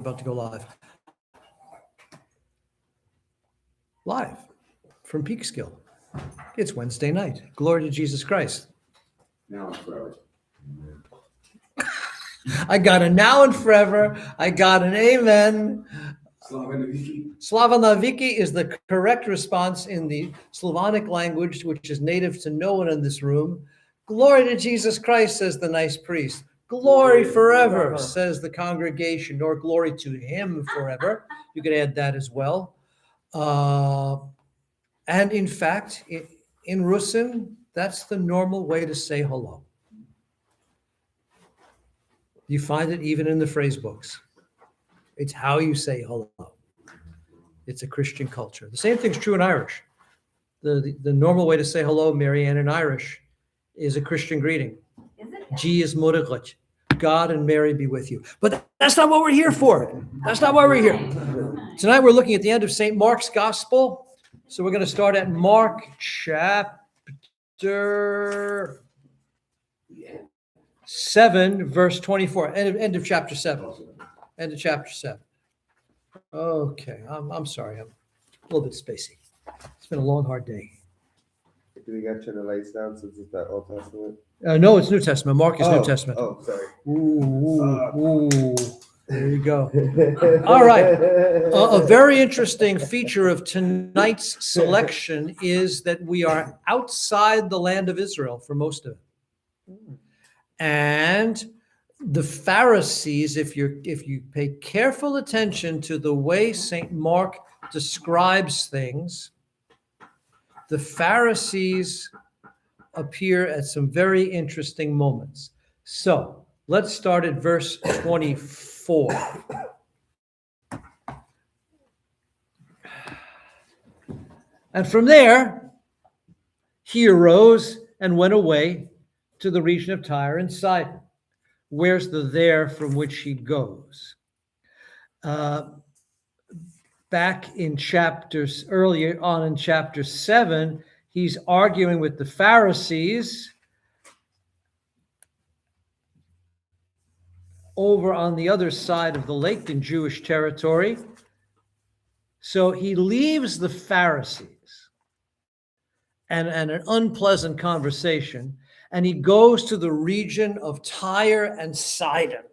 about to go live. Live from Peekskill. It's Wednesday night. Glory to Jesus Christ. Now and forever. I got a now and forever. I got an amen. Slava Naviki. Slava Naviki is the correct response in the Slavonic language, which is native to no one in this room. Glory to Jesus Christ, says the nice priest. Glory forever, says the congregation, or glory to him forever. You could add that as well. And in fact, in Rusin, that's the normal way to say hello. You find it even in the phrase books. It's how you say hello. It's a Christian culture. The same thing's true in Irish. The normal way to say hello, Marianne, in Irish is a Christian greeting. Is it? G is Mudaglich. God and Mary be with you. But that's not what we're here for. That's not why we're here. Tonight we're looking at the end of St. Mark's Gospel. So we're going to start at Mark chapter 7, verse 24. End of chapter 7. End of chapter 7. Okay, I'm sorry. I'm a little bit spacey. It's been a long, hard day. Do we got your lights down since it's that Old Testament? No, it's New Testament. Mark is New Testament. Oh, sorry. Ooh. There you go. All right. A very interesting feature of tonight's selection is that we are outside the land of Israel for most of it. And the Pharisees, if you pay careful attention to the way St. Mark describes things, the Pharisees appear at some very interesting moments. So let's start at verse 24. And from there, he arose and went away to the region of Tyre and Sidon. Where's the there from which he goes? Back in chapters, earlier on in chapter 7, he's arguing with the Pharisees over on the other side of the lake in Jewish territory. So he leaves the Pharisees and an unpleasant conversation, and he goes to the region of Tyre and Sidon.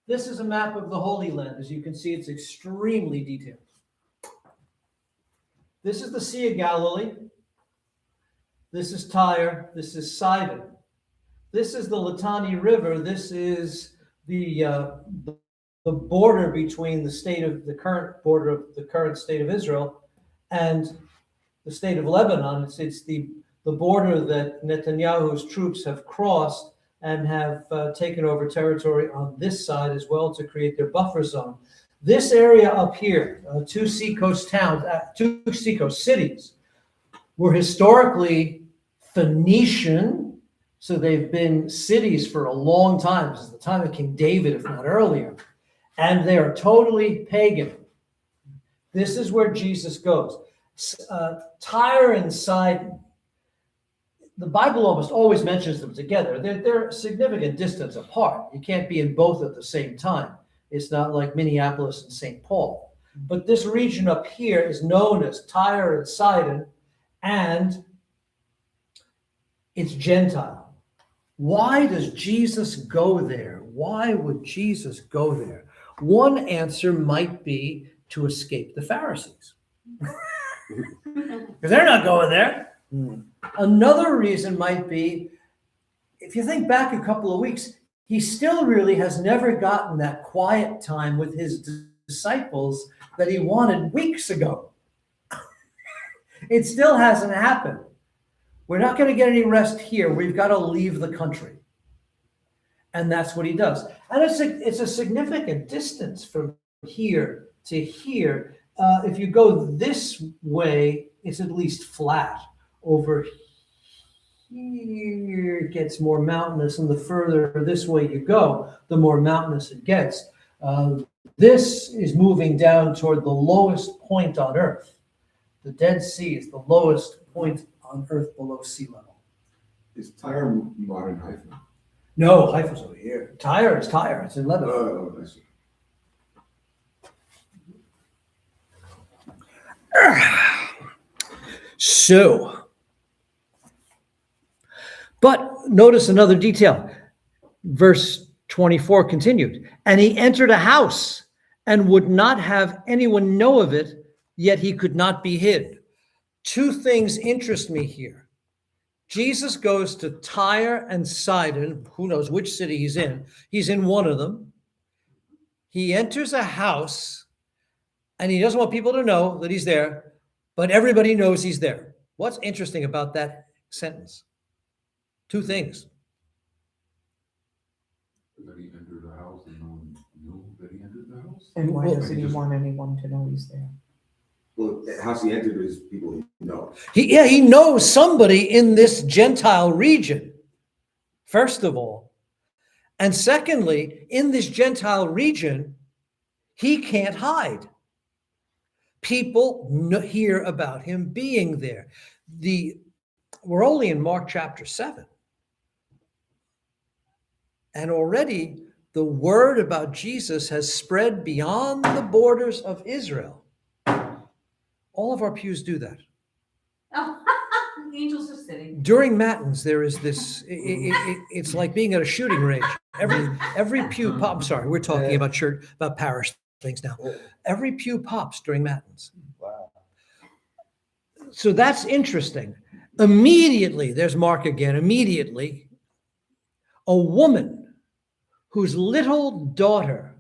This is a map of the Holy Land. As you can see, it's extremely detailed. This is the Sea of Galilee. This is Tyre. This is Sidon. This is the Litani River. This is the border between the current border of the current state of Israel and the state of Lebanon. It's the border that Netanyahu's troops have crossed and have taken over territory on this side as well to create their buffer zone. This area up here, two seacoast towns, two seacoast cities, were historically Phoenician, so they've been cities for a long time, since the time of King David, if not earlier, and they are totally pagan. This is where Jesus goes. Tyre and Sidon, the Bible almost always mentions them together. They're a significant distance apart. You can't be in both at the same time. It's not like Minneapolis and St. Paul. But this region up here is known as Tyre and Sidon, and it's Gentile. Why does Jesus go there? Why would Jesus go there? One answer might be to escape the Pharisees. Because they're not going there. Another reason might be, if you think back a couple of weeks, he still really has never gotten that quiet time with his disciples that he wanted weeks ago. It still hasn't happened. We're not going to get any rest here. We've got to leave the country. And that's what he does. And it's a significant distance from here to here. If you go this way, it's at least flat. Over here, it gets more mountainous, and the further this way you go, the more mountainous it gets. This is moving down toward the lowest point on Earth. The Dead Sea is the lowest point on Earth below sea level. Is Tyre modern Haifa? No, Haifa's over here. Tyre is Tyre. It's in Lebanon. Oh, I see. So, but notice another detail. Verse 24 continued, and he entered a house and would not have anyone know of it, yet he could not be hid. Two things interest me here. Jesus goes to Tyre and Sidon, who knows which city he's in. He's in one of them. He enters a house and he doesn't want people to know that he's there, but everybody knows he's there. What's interesting about that sentence? Two things. That he entered the house and no one knew that he entered the house? And why Well, doesn't he want anyone to know he's there? Well, the house he entered is people he knows. He knows somebody in this Gentile region, first of all. And secondly, in this Gentile region, he can't hide. People hear about him being there. We're only in Mark chapter 7. And already the word about Jesus has spread beyond the borders of Israel. All of our pews do that. Oh, the angels are sitting. During Matins, there is this, it's like being at a shooting range. Every pew pop, I'm sorry, we're talking about church, about parish things now. Every pew pops during Matins. Wow. So that's interesting. Immediately, there's Mark again, immediately, a woman whose little daughter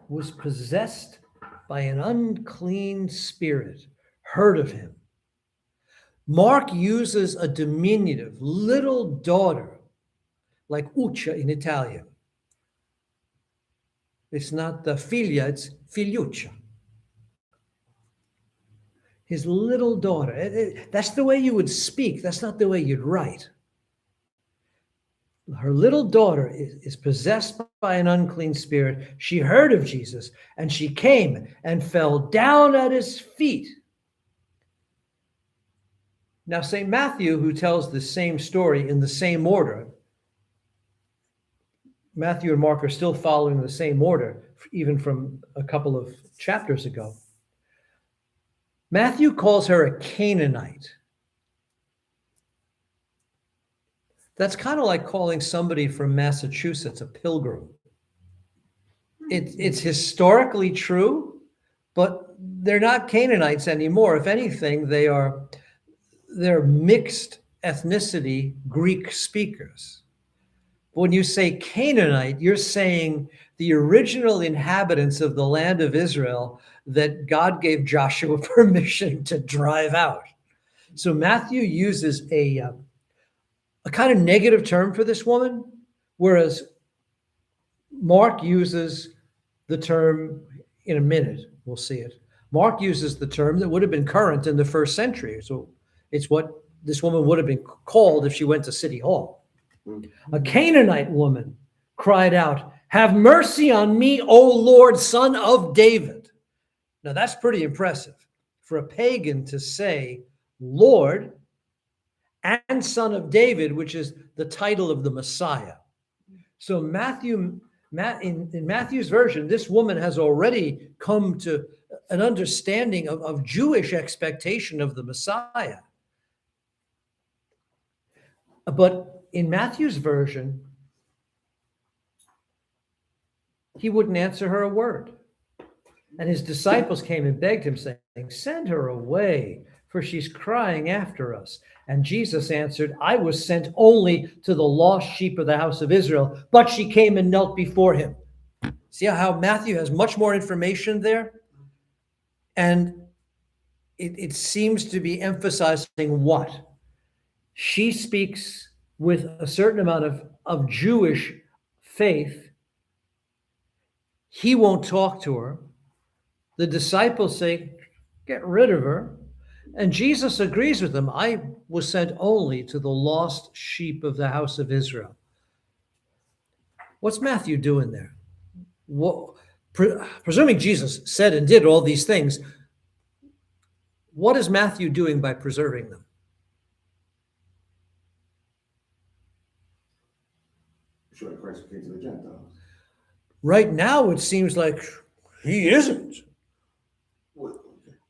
was possessed by an unclean spirit, heard of him. Mark uses a diminutive, little daughter, like Uccia in Italian. It's not the figlia, it's figliuccia. His little daughter. That's the way you would speak. That's not the way you'd write. Her little daughter is possessed by an unclean spirit. She heard of Jesus, and she came and fell down at his feet. Now, St. Matthew, who tells the same story in the same order, Matthew and Mark are still following the same order, even from a couple of chapters ago. Matthew calls her a Canaanite. That's kind of like calling somebody from Massachusetts a pilgrim. It's historically true, but they're not Canaanites anymore. If anything, they're mixed ethnicity Greek speakers. When you say Canaanite, you're saying the original inhabitants of the land of Israel that God gave Joshua permission to drive out. So Matthew uses a kind of negative term for this woman, whereas Mark uses the term, in a minute, we'll see it. Mark uses the term that would have been current in the first century. So it's what this woman would have been called if she went to City Hall. A Canaanite woman cried out, "Have mercy on me, O Lord, son of David." Now that's pretty impressive for a pagan to say, Lord and son of David, which is the title of the Messiah. So in Matthew's version, this woman has already come to an understanding of Jewish expectation of the Messiah. But in Matthew's version, he wouldn't answer her a word. And his disciples came and begged him, saying, "Send her away, for she's crying after us." And Jesus answered, "I was sent only to the lost sheep of the house of Israel." But she came and knelt before him. See how Matthew has much more information there? And it seems to be emphasizing what? She speaks with a certain amount of Jewish faith. He won't talk to her. The disciples say, "Get rid of her." And Jesus agrees with them. "I was sent only to the lost sheep of the house of Israel." What's Matthew doing there? Presuming Jesus said and did all these things, what is Matthew doing by preserving them? Sure, Christ came to the Gentiles. Right now, it seems like he isn't.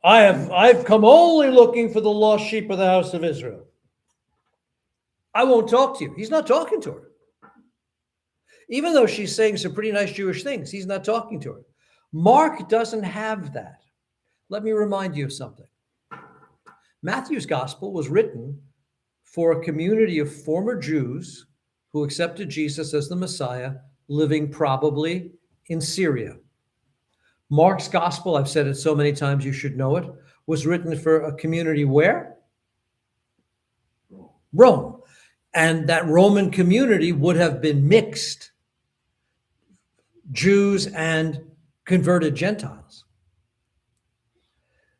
I've come only looking for the lost sheep of the house of Israel. I won't talk to you. He's not talking to her. Even though she's saying some pretty nice Jewish things, he's not talking to her. Mark doesn't have that. Let me remind you of something. Matthew's gospel was written for a community of former Jews who accepted Jesus as the Messiah, living probably in Syria. Mark's gospel, I've said it so many times you should know it, was written for a community where? Rome. And that Roman community would have been mixed, Jews and converted Gentiles.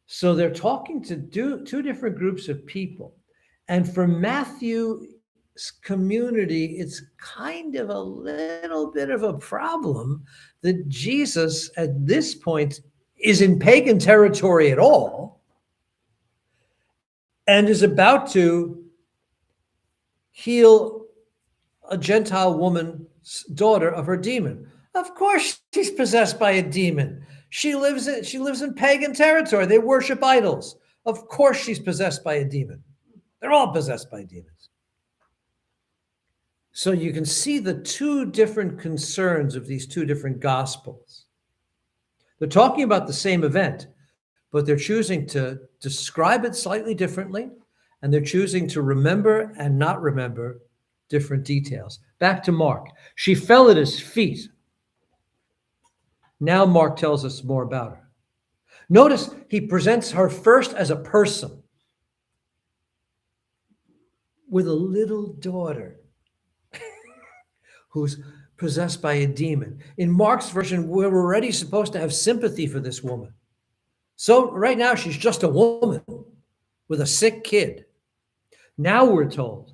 So they're talking to two different groups of people. And for Matthew's community, it's kind of a little bit of a problem that Jesus at this point is in pagan territory at all and is about to heal a Gentile woman's daughter of her demon. Of course she's possessed by a demon. She lives in pagan territory. They worship idols. Of course she's possessed by a demon. They're all possessed by demons. So you can see the two different concerns of these two different gospels. They're talking about the same event, but they're choosing to describe it slightly differently, and they're choosing to remember and not remember different details. Back to Mark. She fell at his feet. Now Mark tells us more about her. Notice he presents her first as a person with a little daughter who's possessed by a demon. In Mark's version, we're already supposed to have sympathy for this woman. So right now, she's just a woman with a sick kid. Now we're told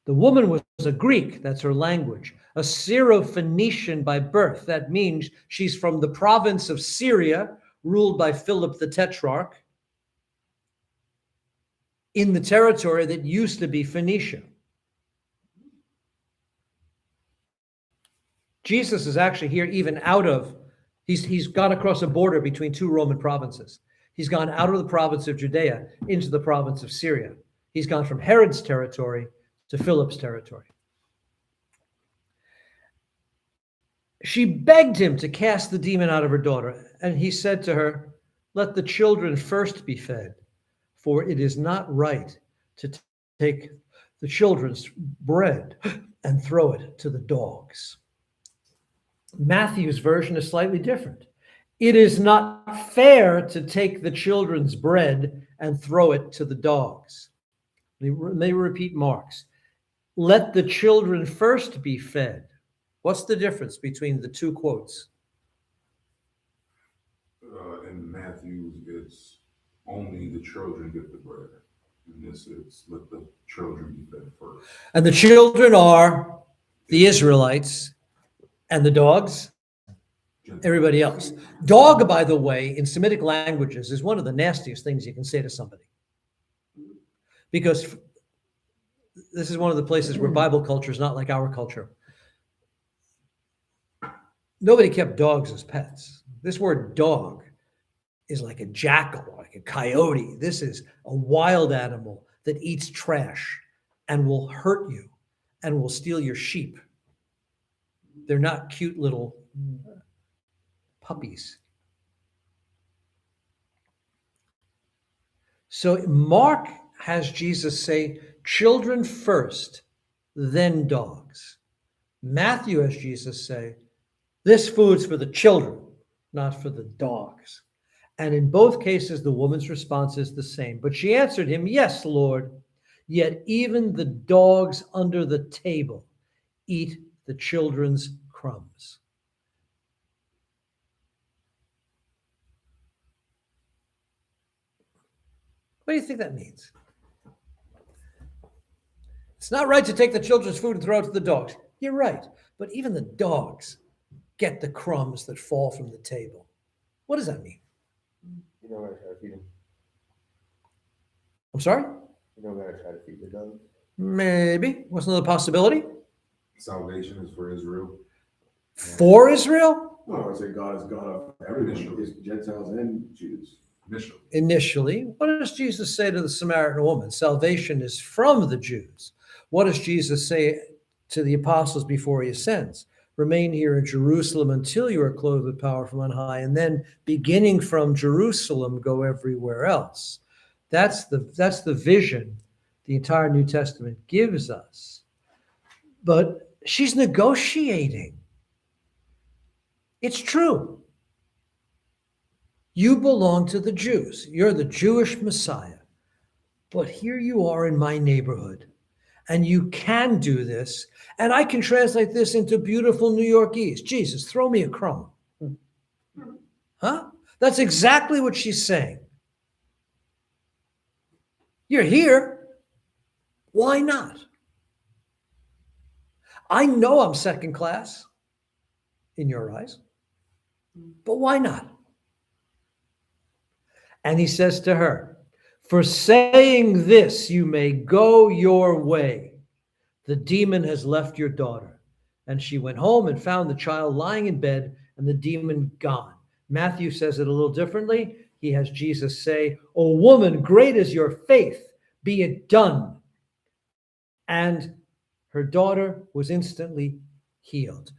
the woman was a Greek, that's her language, a Syro-Phoenician by birth. That means she's from the province of Syria, ruled by Philip the Tetrarch, in the territory that used to be Phoenicia. Jesus is actually here even out of, he's gone across a border between two Roman provinces. He's gone out of the province of Judea into the province of Syria. He's gone from Herod's territory to Philip's territory. She begged him to cast the demon out of her daughter, and he said to her, "Let the children first be fed, for it is not right to take the children's bread and throw it to the dogs." Matthew's version is slightly different. It is not fair to take the children's bread and throw it to the dogs. They repeat Mark's. Let the children first be fed. What's the difference between the two quotes? In Matthew, it's only the children get the bread. In this, it's let the children be fed first. And the children are the Israelites, and the dogs, everybody else. Dog, by the way, in Semitic languages is one of the nastiest things you can say to somebody. Because this is one of the places where Bible culture is not like our culture. Nobody kept dogs as pets. This word dog is like a jackal, like a coyote. This is a wild animal that eats trash and will hurt you and will steal your sheep. They're not cute little puppies. So Mark has Jesus say, children first, then dogs. Matthew has Jesus say, this food's for the children, not for the dogs. And in both cases, the woman's response is the same. But she answered him, yes, Lord, yet even the dogs under the table eat the children's crumbs. What do you think that means? It's not right to take the children's food and throw it to the dogs. You're right. But even the dogs get the crumbs that fall from the table. What does that mean? You don't gotta try to feed them. I'm sorry? You don't gotta try to feed the dog. Maybe. What's another possibility? Salvation is for Israel. For Israel? No, I say God is God of everyone, is Gentiles and Jews. Initially. Initially, what does Jesus say to the Samaritan woman? Salvation is from the Jews. What does Jesus say to the apostles before he ascends? Remain here in Jerusalem until you are clothed with power from on high, and then beginning from Jerusalem, go everywhere else. That's the vision the entire New Testament gives us. But she's negotiating. It's true. You belong to the Jews. You're the Jewish Messiah. But here you are in my neighborhood, and you can do this. And I can translate this into beautiful New Yorkese. Jesus, throw me a crumb. Huh? That's exactly what she's saying. You're here. Why not? I know I'm second class in your eyes, but why not? And he says to her, for saying this, you may go your way. The demon has left your daughter. And she went home and found the child lying in bed and the demon gone. Matthew says it a little differently. He has Jesus say, O woman, great is your faith, be it done. And her daughter was instantly healed.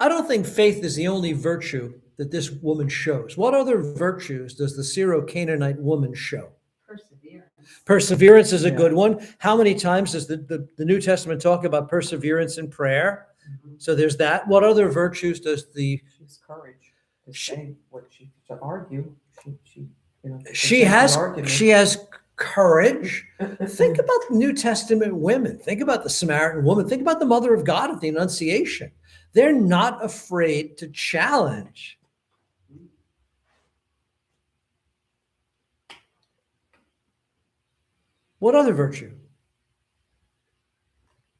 I don't think faith is the only virtue that this woman shows. What other virtues does the Syro-Canaanite woman show? Perseverance. Perseverance is a Yeah. good one. How many times does the New Testament talk about perseverance in prayer? So there's that. What other virtues does the She's courage to say what to argue. She she has courage. Think about the New Testament women. Think about the Samaritan woman. Think about the Mother of God at the Annunciation. They're not afraid to challenge. What other virtue?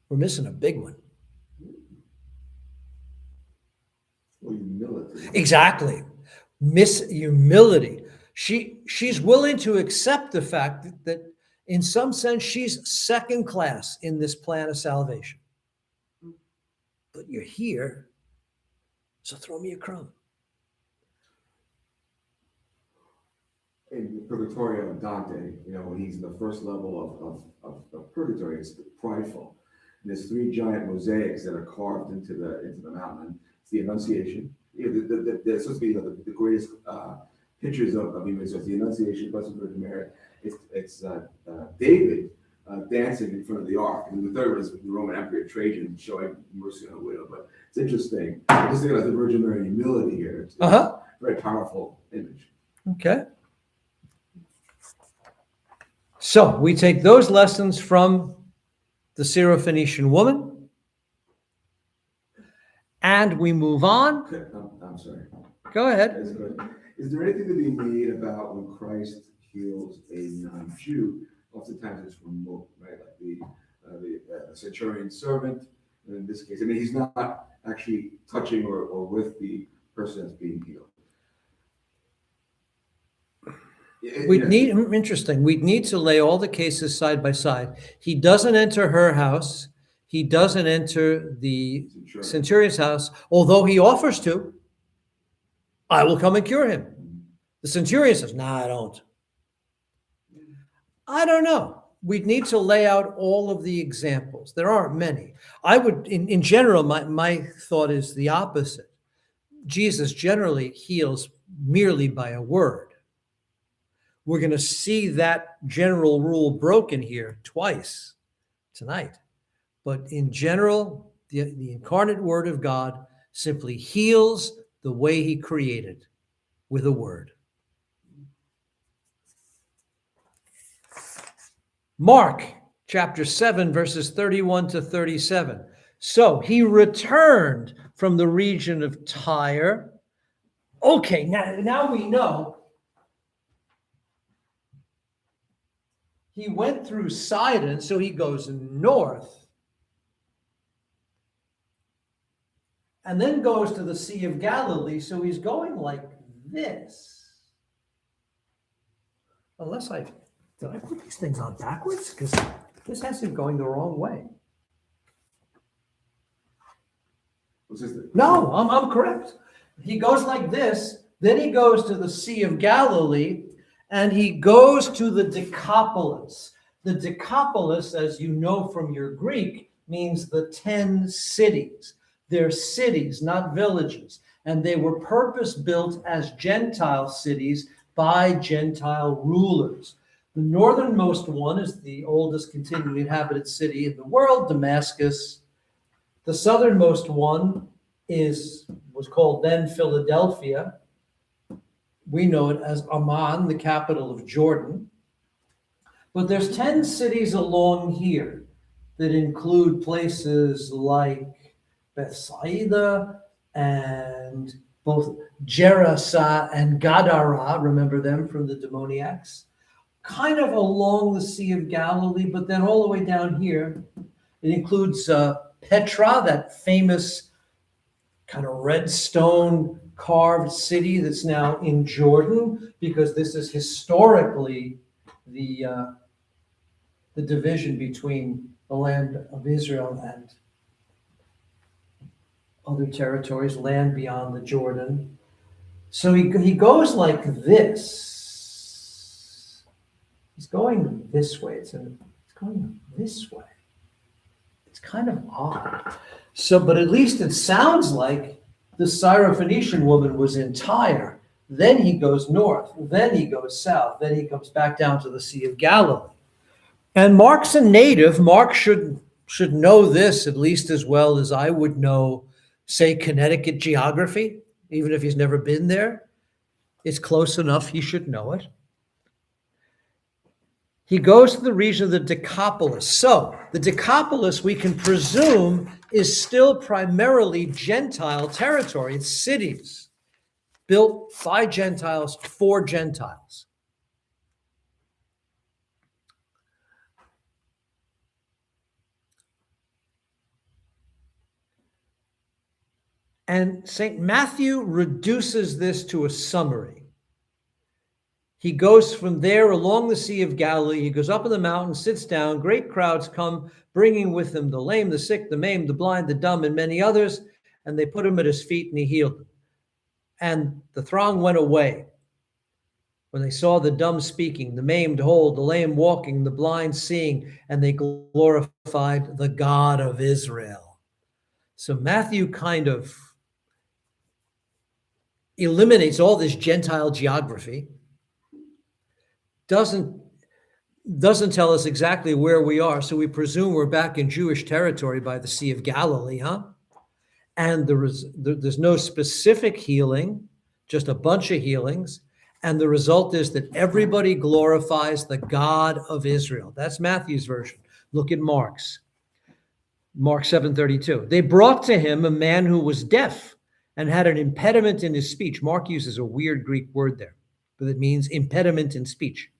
We're missing a big one. Well, humility. Exactly. Humility. She's willing to accept the fact that in some sense she's second class in this plan of salvation. But you're here, so throw me a crumb. In Purgatorio of Dante, when he's in the first level of purgatory, it's prideful. And there's three giant mosaics that are carved into the mountain. It's the Annunciation. They're supposed to be the greatest pictures of human. So it's the Annunciation, Blessed Virgin Mary. It's David dancing in front of the ark, and the third was the Roman Emperor Trajan showing mercy on a widow. But it's interesting. I just think about the Virgin Mary humility here. It's a very powerful image. Okay. So we take those lessons from the Syrophoenician woman, and we move on. Okay, I'm sorry. Go ahead. Is there anything to be made about when Christ heals a non-Jew? Oftentimes it's remote, right? Like the centurion servant. And in this case, he's not actually touching or with the person that's being healed. Interesting. We'd need to lay all the cases side by side. He doesn't enter her house. He doesn't enter the centurion's house, although he offers to. I will come and cure him. The centurion says, no, I don't. I don't know. We'd need to lay out all of the examples. There aren't many. I would, in general, my thought is the opposite. Jesus generally heals merely by a word. We're going to see that general rule broken here twice tonight. But in general, the incarnate Word of God simply heals the way he created, with a word. Mark chapter 7, verses 31 to 37. So he returned from the region of Tyre. Okay, now we know. He went through Sidon, so he goes north. And then goes to the Sea of Galilee, so he's going like this. Unless did I put these things on backwards? Because this has him going the wrong way. What's his name? No, I'm correct. He goes like this, then he goes to the Sea of Galilee, and he goes to the Decapolis. The Decapolis, as you know from your Greek, means the 10 cities. They're cities, not villages. And they were purpose-built as Gentile cities by Gentile rulers. The northernmost one is the oldest continually inhabited city in the world, Damascus. The southernmost one was called then Philadelphia. We know it as Amman, the capital of Jordan. But there's 10 cities along here that include places like Bethsaida and both Gerasa and Gadara, remember them from the demoniacs? Kind of along the Sea of Galilee, but then all the way down here. It includes Petra, that famous kind of red stone carved city that's now in Jordan, because this is historically the division between the land of Israel and other territories, land beyond the Jordan. So he goes like this. He's going this way. It's going this way. It's kind of odd. So, but at least it sounds like the Syrophoenician woman was in Tyre. Then he goes north. Then he goes south. Then he comes back down to the Sea of Galilee. And Mark's a native. Mark should know this at least as well as I would know, say, Connecticut geography, even if he's never been there. It's close enough, he should know it. He goes to the region of the Decapolis. So the Decapolis, we can presume, is still primarily Gentile territory. It's cities built by Gentiles for Gentiles. And St. Matthew reduces this to a summary. He goes from there along the Sea of Galilee. He goes up in the mountain, sits down. Great crowds come, bringing with them the lame, the sick, the maimed, the blind, the dumb, and many others. And they put him at his feet, and he healed them. And the throng went away when they saw the dumb speaking, the maimed whole, the lame walking, the blind seeing, and they glorified the God of Israel. So Matthew kind of eliminates all this Gentile geography, doesn't tell us exactly where we are, so we presume we're back in Jewish territory by the Sea of Galilee, huh? And there's no specific healing, just a bunch of healings, and the result is that everybody glorifies the God of Israel. That's Matthew's version. Look at Mark's. Mark 7:32. They brought to him a man who was deaf and had an impediment in his speech. Mark uses a weird Greek word there, but it means impediment in speech.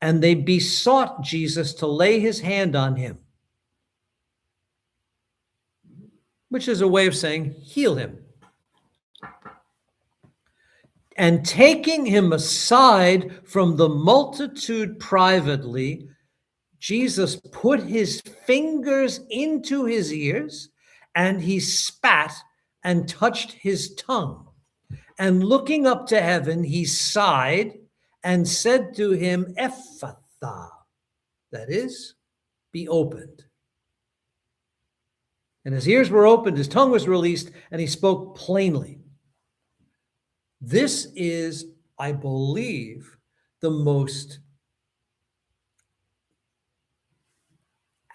And they besought Jesus to lay his hand on him, which is a way of saying, heal him. And taking him aside from the multitude privately, Jesus put his fingers into his ears, and he spat and touched his tongue. And looking up to heaven, he sighed and said to him, Ephphatha, that is, be opened. And his ears were opened, his tongue was released, and he spoke plainly. This is, I believe, the most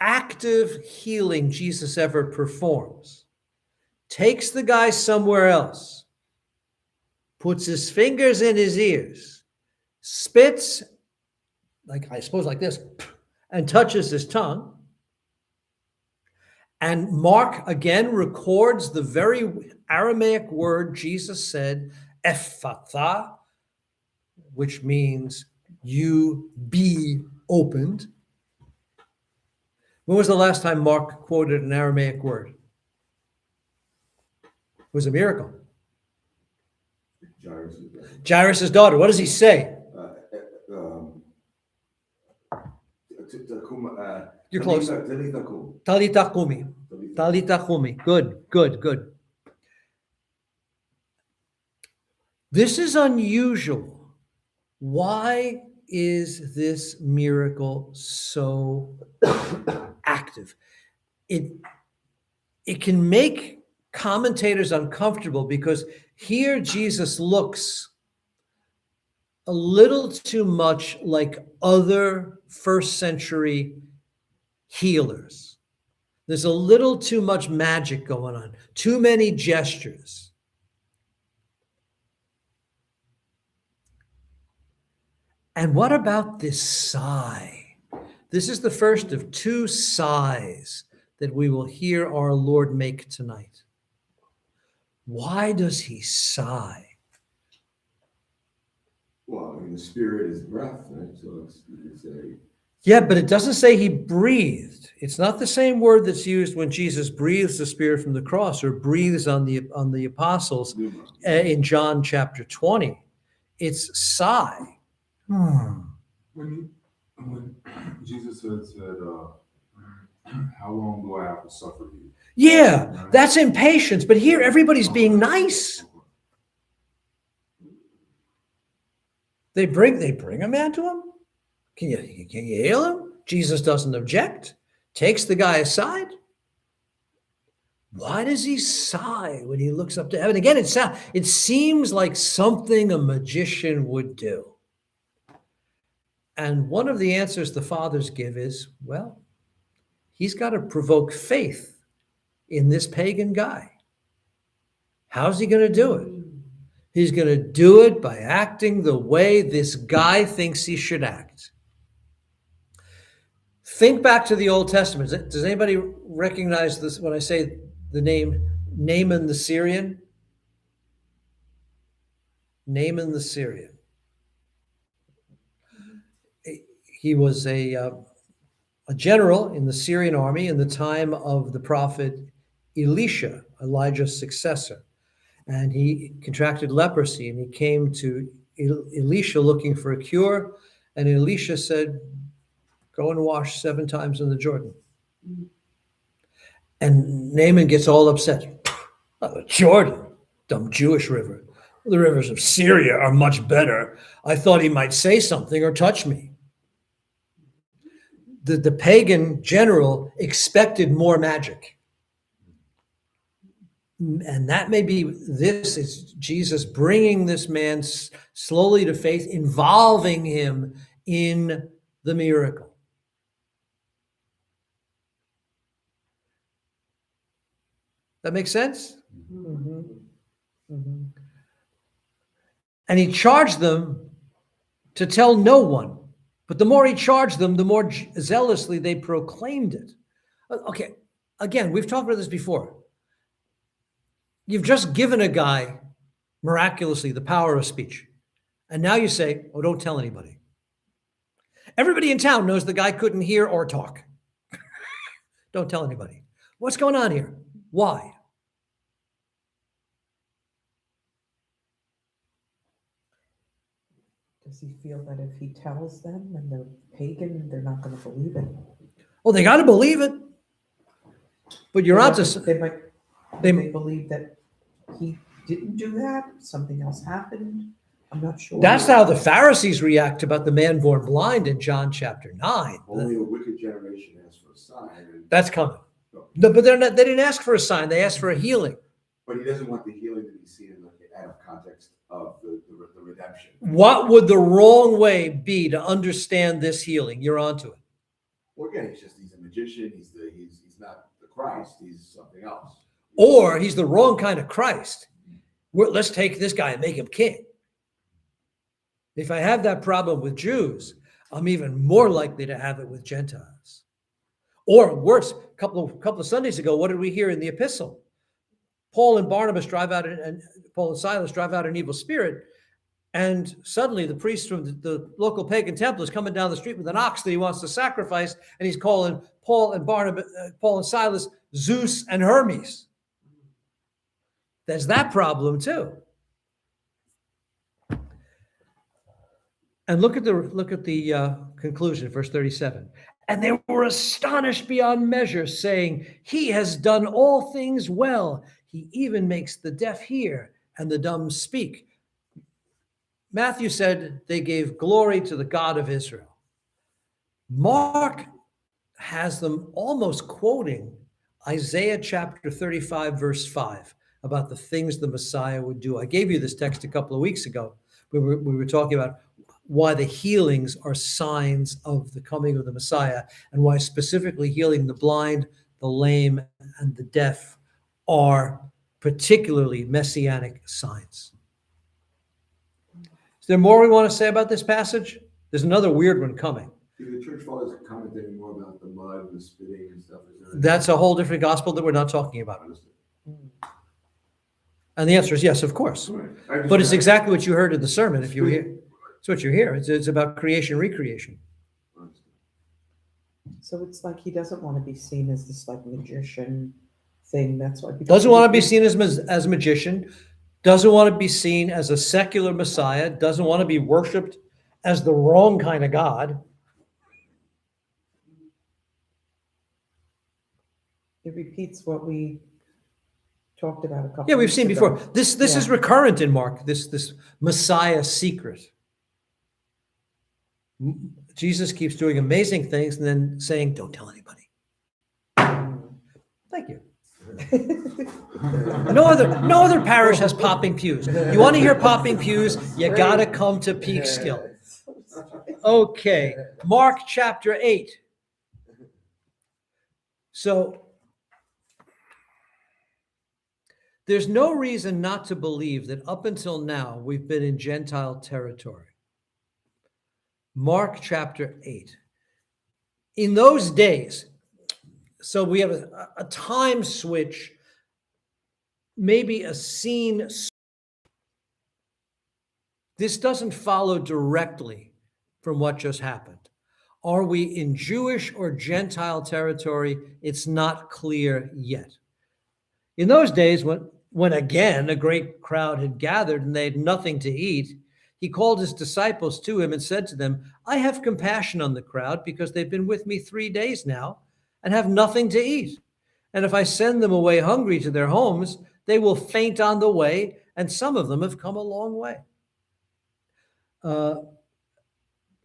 active healing Jesus ever performs. Takes the guy somewhere else, puts his fingers in his ears, spits, like I suppose like this, and touches his tongue. And Mark again records the very Aramaic word Jesus said, Ephphatha, which means you be opened. When was the last time Mark quoted an Aramaic word? It was a miracle. Jairus' daughter. What does he say? You're close. Talitha kumi. Talitha kumi. Good. This is unusual. Why is this miracle so active? It can make commentators uncomfortable because here Jesus looks a little too much like other first century healers. There's a little too much magic going on, too many gestures. And what about this sigh? This is the first of two sighs that we will hear our Lord make tonight. Why does he sigh? Well, I mean, the spirit is breath, right? So it's a, Yeah, but it doesn't say he breathed. It's not the same word that's used when Jesus breathes the Spirit from the cross or breathes on the apostles pneuma. in John chapter 20. It's sigh. When Jesus said, how long do I have to suffer you? Yeah, that's impatience. But here, everybody's being nice. They bring a man to him. Can you heal him? Jesus doesn't object. Takes the guy aside. Why does he sigh when he looks up to heaven? Again, it seems like something a magician would do. And one of the answers the fathers give is, well, he's got to provoke faith in this pagan guy. How's he going to do it? He's going to do it by acting the way this guy thinks he should act. Think back to the Old Testament. Does anybody recognize this when I say the name Naaman the Syrian? Naaman the Syrian. He was a general in the Syrian army in the time of the prophet Elisha, Elijah's successor. And he contracted leprosy, and he came to Elisha looking for a cure. And Elisha said, go and wash 7 times in the Jordan. And Naaman gets all upset. Oh, Jordan, dumb Jewish river. The rivers of Syria are much better. I thought he might say something or touch me. The pagan general expected more magic. And that may be, this is Jesus bringing this man slowly to faith, involving him in the miracle. That makes sense? Mm-hmm. Mm-hmm. And he charged them to tell no one. But the more he charged them, the more zealously they proclaimed it. Okay, again, we've talked about this before. You've just given a guy miraculously the power of speech. And now you say, oh, don't tell anybody. Everybody in town knows the guy couldn't hear or talk. Don't tell anybody. What's going on here? Why? Does he feel that if he tells them and they're pagan, they're not going to believe it? Well, they got to believe it. But you're onto They might believe that he didn't do that. Something else happened. I'm not sure. That's how the Pharisees react about the man born blind in John chapter 9. Only a wicked generation asks for a sign. And, That's coming. No, but they didn't ask for a sign. They asked for a healing. but he doesn't want the healing to be seen out of context of the redemption. What would the wrong way be to understand this healing? You're onto it. Well, again, he's a magician. He's not the Christ. He's something else. Or he's the wrong kind of Christ. Let's take this guy and make him king. If I have that problem with Jews, I'm even more likely to have it with Gentiles. Or worse, a couple of Sundays ago, what did we hear in the epistle? Paul and Silas drive out an evil spirit, and suddenly the priest from the local pagan temple is coming down the street with an ox that he wants to sacrifice, and he's calling Paul and Silas Zeus and Hermes. There's that problem too. And look at the conclusion, verse 37. And they were astonished beyond measure, saying, he has done all things well. He even makes the deaf hear and the dumb speak. Matthew said they gave glory to the God of Israel. Mark has them almost quoting Isaiah chapter 35, verse 5, about the things the Messiah would do. I gave you this text a couple of weeks ago. We were talking about why the healings are signs of the coming of the Messiah, and why specifically healing the blind, the lame, and the deaf are particularly messianic signs. Is there more we want to say about this passage? There's another weird one coming. Do the church fathers comment any more about the mud and the spitting and stuff? Is there any- That's a whole different gospel that we're not talking about. Understood. And the answer is yes, of course. All right. I just- But it's exactly what you heard in the sermon. If you hear, it's what you hear. It's about creation, recreation. Understood. So it's like he doesn't want to be seen as this like magician thing. That's why. Doesn't want to be seen as a magician. Doesn't want to be seen as a secular Messiah. Doesn't want to be worshipped as the wrong kind of God. It repeats what we talked about a couple. Yeah, we've weeks seen ago. before. This is Yeah. recurrent in Mark. This Messiah secret. Jesus keeps doing amazing things and then saying, "Don't tell anybody." Thank you. No other parish has popping pews. You want to hear popping pews? You gotta come to Peekskill. Okay, Mark chapter 8. So there's no reason not to believe that up until now we've been in Gentile territory. Mark chapter 8. In those days, so we have a time switch, maybe a scene. This doesn't follow directly from what just happened. Are we in Jewish or Gentile territory? It's not clear yet. In those days, when again a great crowd had gathered and they had nothing to eat, he called his disciples to him and said to them, "I have compassion on the crowd because they've been with me 3 days now and have nothing to eat. And if I send them away hungry to their homes, they will faint on the way, and some of them have come a long way."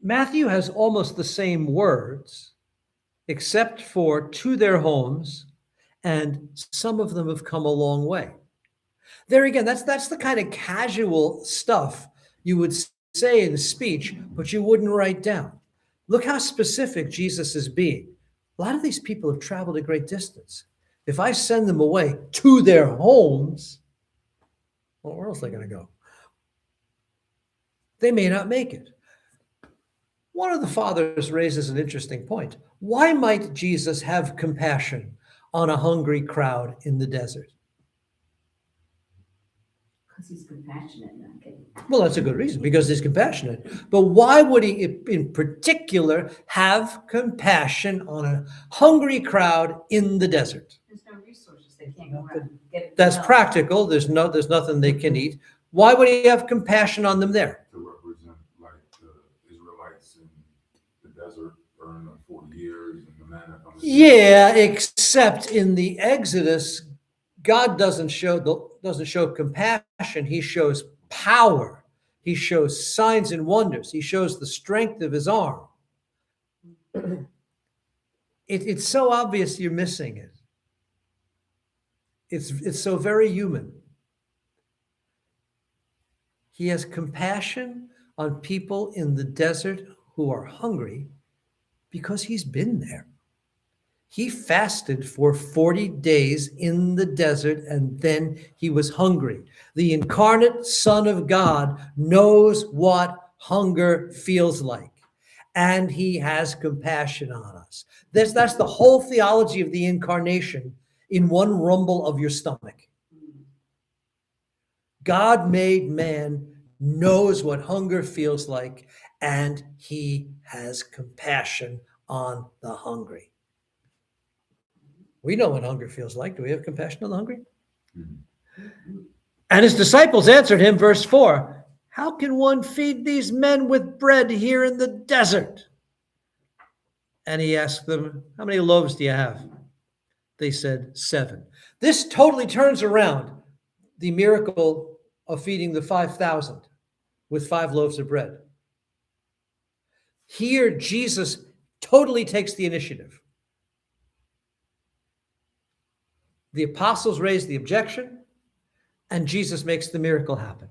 Matthew has almost the same words, except for "to their homes," and "some of them have come a long way." There again, that's the kind of casual stuff you would say in a speech, but you wouldn't write down. Look how specific Jesus is being. A lot of these people have traveled a great distance. If I send them away to their homes, well, where else are they going to go? They may not make it. One of the fathers raises an interesting point. Why might Jesus have compassion on a hungry crowd in the desert? Because he's compassionate, not kidding. Well, that's a good reason, because he's compassionate. But why would he, in particular, have compassion on a hungry crowd in the desert? There's no resources, they can't go around and get it. That's done. practical. There's nothing they can eat. Why would he have compassion on them there? To represent like the Israelites in the desert during 40 years and the manna coming. Yeah, except in the Exodus, God doesn't show compassion. He shows power. He shows signs and wonders. He shows the strength of his arm. It's so obvious you're missing it. It's so very human. He has compassion on people in the desert who are hungry because he's been there. He fasted for 40 days in the desert and then he was hungry. The incarnate Son of God knows what hunger feels like, and he has compassion on us. That's the whole theology of the incarnation in one rumble of your stomach. God made man, knows what hunger feels like, and he has compassion on the hungry. We know what hunger feels like. Do we have compassion on the hungry? Mhm. And his disciples answered him, verse 4, "How can one feed these men with bread here in the desert?" And he asked them, "How many loaves do you have?" They said, 7. This totally turns around the miracle of feeding the 5,000. with 5 loaves of bread. Here, Jesus totally takes the initiative. The apostles raise the objection, and Jesus makes the miracle happen.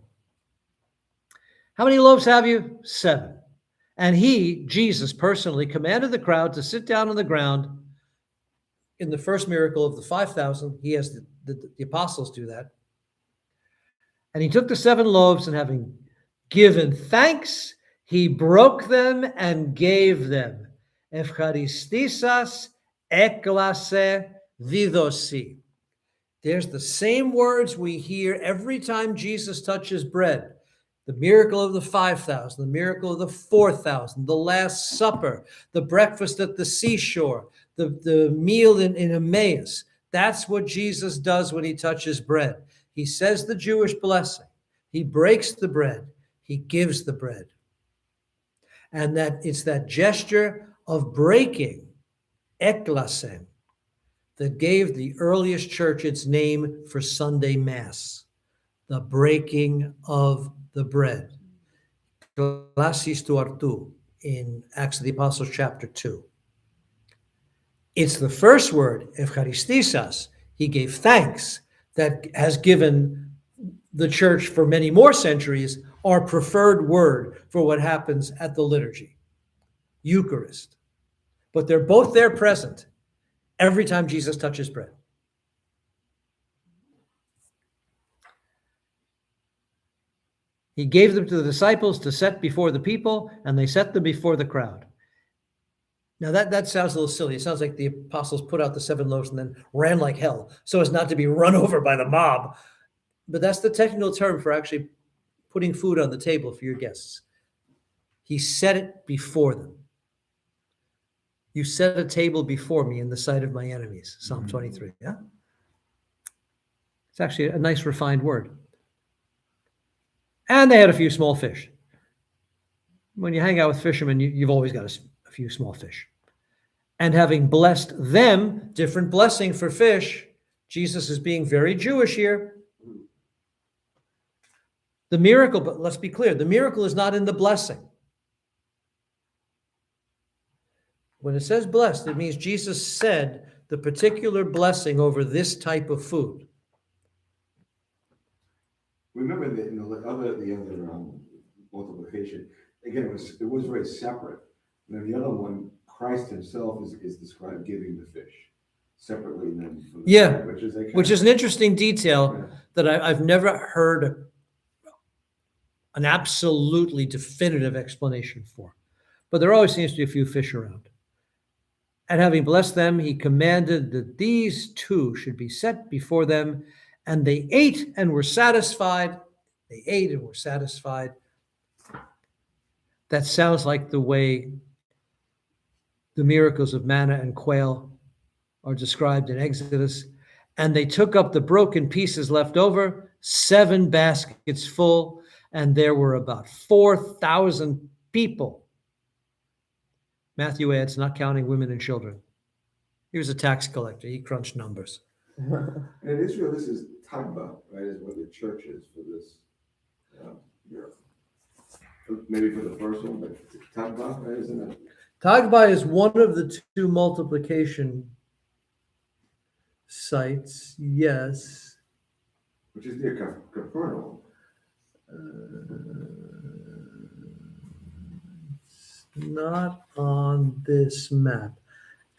How many loaves have you? 7. And he, Jesus, personally commanded the crowd to sit down on the ground. In the first miracle of the 5,000, he has the apostles do that. And he took the 7 loaves, and having given thanks, he broke them and gave them. Eucharistisas eklase didosi. There's the same words we hear every time Jesus touches bread. The miracle of the 5,000, the miracle of the 4,000, the Last Supper, the breakfast at the seashore, the meal in Emmaus. That's what Jesus does when he touches bread. He says the Jewish blessing. He breaks the bread. He gives the bread. And that it's that gesture of breaking, eklasen, that gave the earliest church its name for Sunday Mass, the breaking of the bread. Glasis tuartu in Acts of the Apostles chapter 2. It's the first word, Eucharistisas, he gave thanks, that has given the church for many more centuries our preferred word for what happens at the liturgy, Eucharist. But they're both there present every time Jesus touches bread. He gave them to the disciples to set before the people, and they set them before the crowd. Now that sounds a little silly. It sounds like the apostles put out the 7 loaves and then ran like hell so as not to be run over by the mob. But that's the technical term for actually putting food on the table for your guests. He set it before them. You set a table before me in the sight of my enemies, Psalm 23. Yeah? It's actually a nice refined word. And they had a few small fish. When you hang out with fishermen, you've always got a few small fish. And having blessed them, different blessing for fish, Jesus is being very Jewish here. The miracle, but let's be clear, the miracle is not in the blessing. When it says blessed, it means Jesus said the particular blessing over this type of food. Remember that, the other multiplication, again, it was very separate. And then the other one, Christ himself is described giving the fish separately than from the Yeah, bread, which is an interesting detail Yeah. that I've never heard an absolutely definitive explanation for. But there always seems to be a few fish around. And having blessed them, he commanded that these 2 should be set before them, and they ate and were satisfied. They ate and were satisfied. That sounds like the way the miracles of manna and quail are described in Exodus. And they took up the broken pieces left over, 7 baskets full, and there were about 4,000 people. Matthew adds, not counting women and children. He was a tax collector. He crunched numbers. And in Israel, this is Tagba, right, is what the church is for this miracle. Maybe for the first one, but Tagba, right, isn't it? Tagba is one of the 2 multiplication sites, yes. Which is near Capernaum. Not on this map.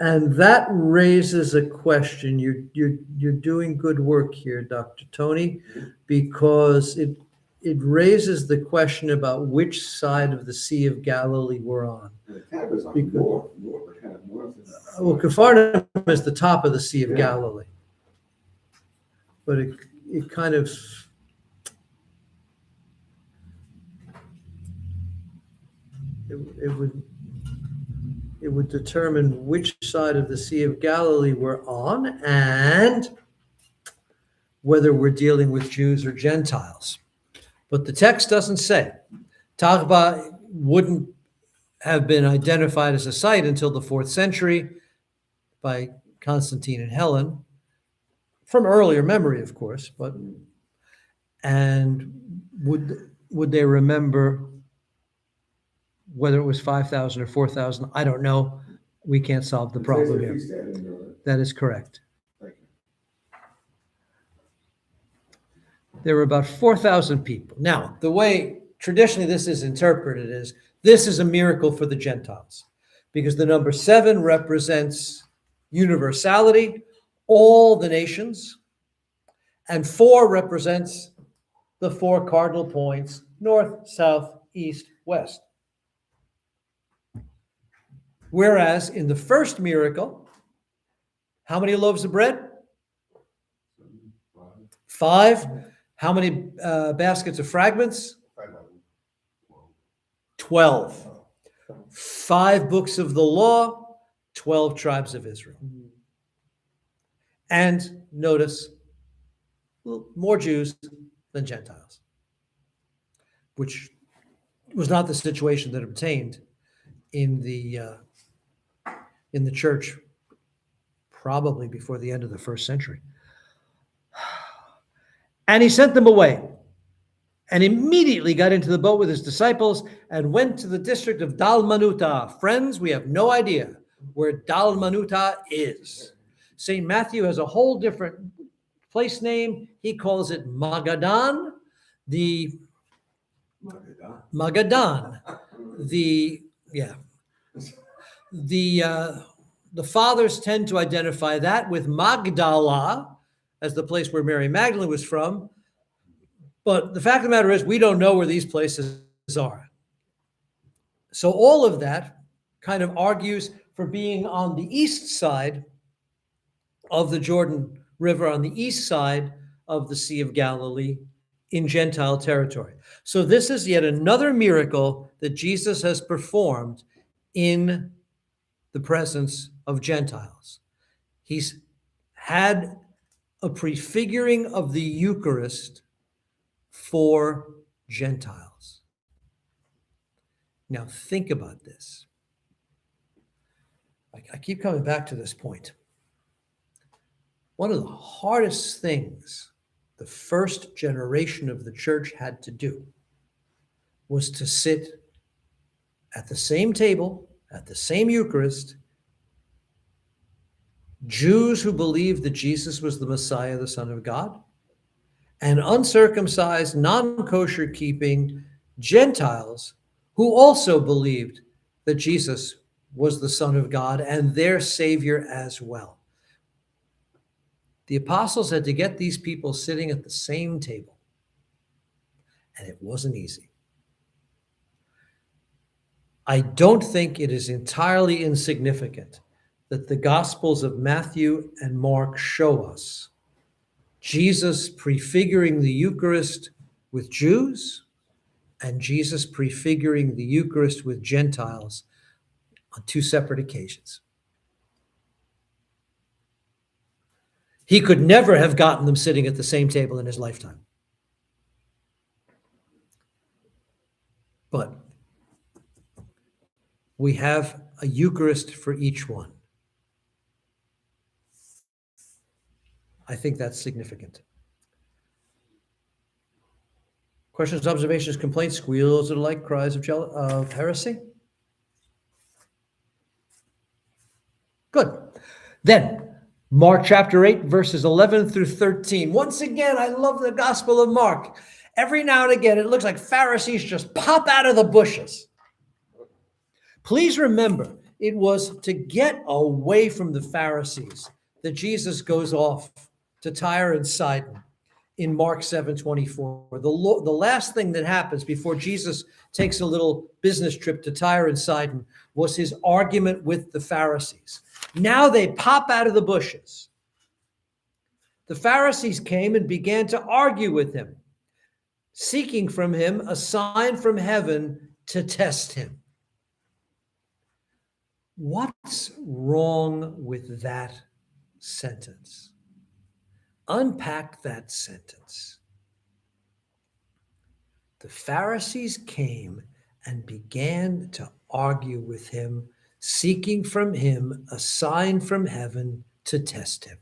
And that raises a question. You're doing good work here, Dr. Tony, because it raises the question about which side of the Sea of Galilee we're on. And the Tagba's on Because- north, kind of north. Well, Capharnaum is the top of the Sea of Yeah. Galilee. But it kind of, it would determine which side of the Sea of Galilee we're on and whether we're dealing with Jews or Gentiles. But the text doesn't say. Tagba wouldn't have been identified as a site until the 4th century by Constantine and Helen, from earlier memory, of course, but and would they remember whether it was 5,000 or 4,000? I don't know. We can't solve the problem here. Feast day, I didn't know that. That is correct. Thank you. There were about 4,000 people. Now, the way traditionally this is interpreted is this is a miracle for the Gentiles because the number 7 represents universality, all the nations, and 4 represents the 4 cardinal points, north, south, east, west. Whereas in the first miracle, how many loaves of bread? 5. How many baskets of fragments? 12. 5 books of the law, 12 tribes of Israel. And notice, more Jews than Gentiles, which was not the situation that obtained in the church probably before the end of the first century. And he sent them away and immediately got into the boat with his disciples and went to the district of Dalmanuta. Friends, we have no idea where Dalmanuta is. St. Matthew has a whole different place name. He calls it Magadan. Magadan. The fathers tend to identify that with Magdala as the place where Mary Magdalene was from. But the fact of the matter is, we don't know where these places are. So all of that kind of argues for being on the east side of the Jordan River, on the east side of the Sea of Galilee in Gentile territory. So this is yet another miracle that Jesus has performed in the presence of Gentiles. He's had a prefiguring of the Eucharist for Gentiles. Now think about this. I keep coming back to this point. One of the hardest things the first generation of the church had to do was to sit at the same table, at the same Eucharist, Jews who believed that Jesus was the Messiah, the Son of God, and uncircumcised, non-kosher keeping Gentiles who also believed that Jesus was the Son of God and their Savior as well. The apostles had to get these people sitting at the same table, and it wasn't easy. I don't think it is entirely insignificant that the Gospels of Matthew and Mark show us Jesus prefiguring the Eucharist with Jews and Jesus prefiguring the Eucharist with Gentiles on 2 separate occasions. He could never have gotten them sitting at the same table in his lifetime. But we have a Eucharist for each one. I think that's significant. Questions, observations, complaints, squeals, or like cries of heresy? Good. Then, Mark chapter 8, verses 11 through 13. Once again, I love the Gospel of Mark. Every now and again, it looks like Pharisees just pop out of the bushes. Please remember, it was to get away from the Pharisees that Jesus goes off to Tyre and Sidon in Mark 7:24. The last thing that happens before Jesus takes a little business trip to Tyre and Sidon was his argument with the Pharisees. Now they pop out of the bushes. The Pharisees came and began to argue with him, seeking from him a sign from heaven to test him. What's wrong with that sentence? Unpack that sentence. The Pharisees came and began to argue with him, seeking from him a sign from heaven to test him.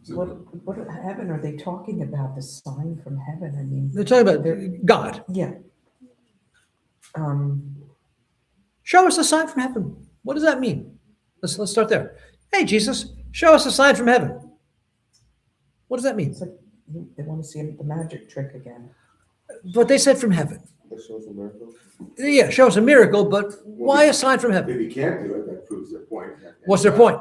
what heaven are they talking about? The sign from heaven? I mean, They're talking about God. yeah. Show us a sign from heaven. What does that mean? Let's start there. Hey, Jesus, show us a sign from heaven. What does that mean? It's like they want to see the magic trick again. But they said from heaven. That shows a miracle. Yeah, show us a miracle, but why a sign from heaven? If he can't do it, that proves their point. What's their point?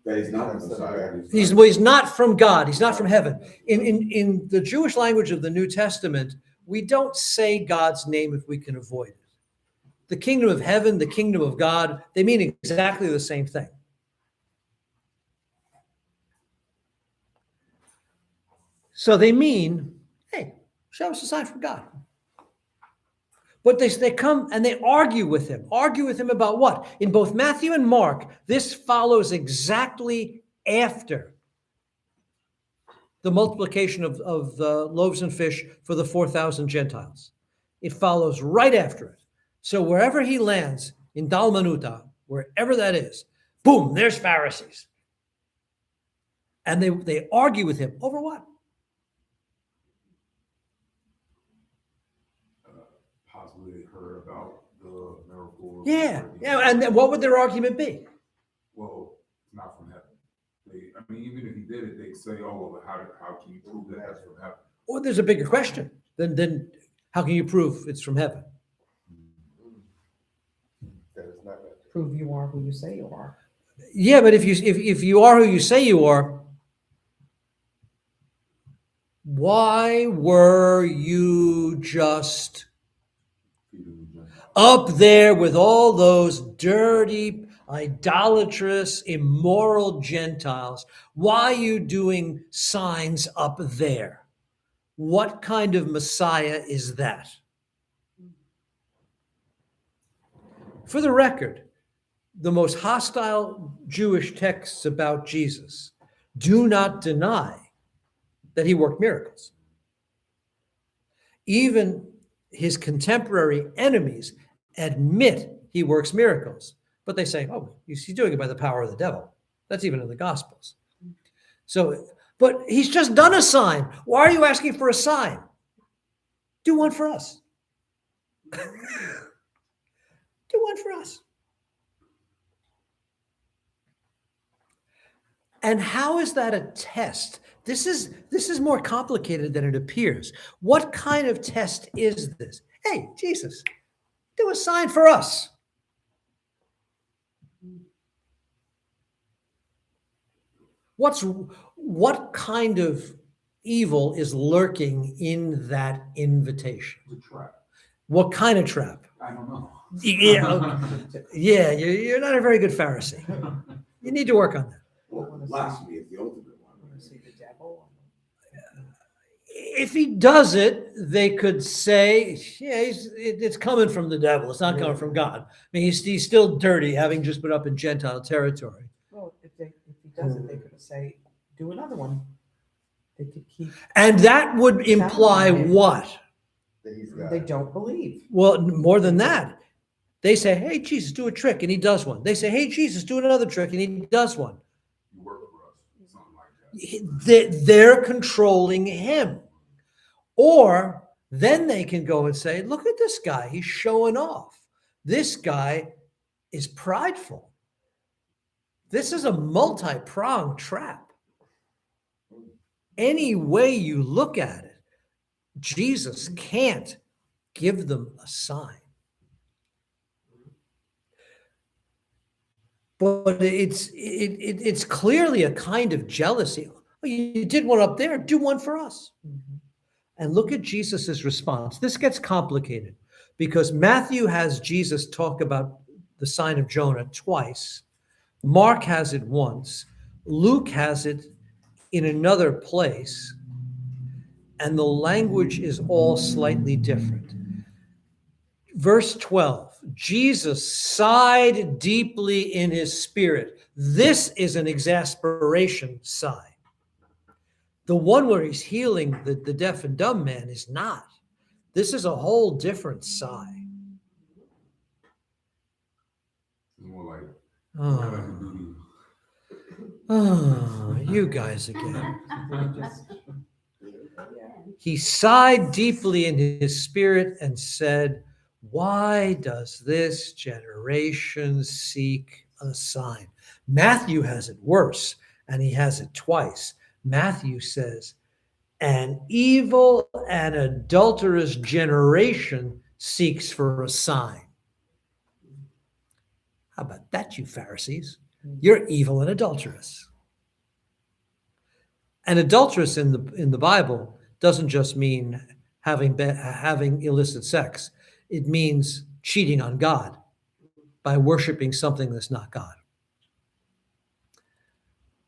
That he's not the Messiah. He's not from God. He's not from heaven. In the Jewish language of the New Testament, we don't say God's name if we can avoid it. The kingdom of heaven, the kingdom of God, they mean exactly the same thing. So they mean, hey, show us a sign from God. But they come and they argue with him. Argue with him about what? In both Matthew and Mark, this follows exactly after the multiplication of loaves and fish for the 4,000 Gentiles. It follows right after it. So wherever he lands, in Dalmanuta, wherever that is, boom, there's Pharisees. And they argue with him over what? Possibly they heard about the miracle. Yeah. And then what would their argument be? Well, it's not from heaven. I mean, even if he did it, they'd say, "Oh, well, how can you prove that that's from heaven?" Or there's a bigger question. Then how can you prove it's from heaven? That is not that. Prove you are who you say you are. Yeah, but if you are who you say you are, why were you just up there with all those dirty, idolatrous, immoral Gentiles? Why are you doing signs up there? What kind of Messiah is that? For the record, the most hostile Jewish texts about Jesus do not deny that he worked miracles. Even his contemporary enemies admit he works miracles, but they say, oh, he's doing it by the power of the devil. That's even in the Gospels. So, but he's just done a sign. Why are you asking for a sign? Do one for us. Do one for us. And how is that a test? This is more complicated than it appears. What kind of test is this? Hey, Jesus, do a sign for us. What kind of evil is lurking in that invitation? It's a trap. What kind of trap? I don't know. Yeah, you're not a very good Pharisee. You need to work on that. Well, blasphemy is the ultimate one. Want to see the devil? If he does it, they could say, yeah, it's coming from the devil. It's not coming from God. I mean, he's still dirty, having just been up in Gentile territory. Well, if he does it, they could say, do another one. They could keep. And that would imply what? That he's God. They don't believe. Well, more than that. They say, hey, Jesus, do a trick, and he does one. They say, hey, Jesus, do another trick, and he does one. You work for us, something like that. They're controlling him. Or then they can go and say, look at this guy. He's showing off. This guy is prideful. This is a multi-pronged trap. Any way you look at it, Jesus can't give them a sign. But it's clearly a kind of jealousy. Oh, you did one up there, do one for us. And look at Jesus's response. This gets complicated because Matthew has Jesus talk about the sign of Jonah twice. Mark has it once. Luke has it in another place. And the language is all slightly different. Verse 12, Jesus sighed deeply in his spirit. This is an exasperation sigh. The one where he's healing the deaf and dumb man is not. This is a whole different sigh. It's more like, Oh. we're gonna have to do Oh, you guys again. Yeah. He sighed deeply in his spirit and said, "Why does this generation seek a sign?" Matthew has it worse, and he has it twice. Matthew says, "An evil and adulterous generation seeks for a sign." How about that, you Pharisees? You're evil and adulterous. And adulterous in the Bible doesn't just mean having illicit sex. It means cheating on God by worshiping something that's not God.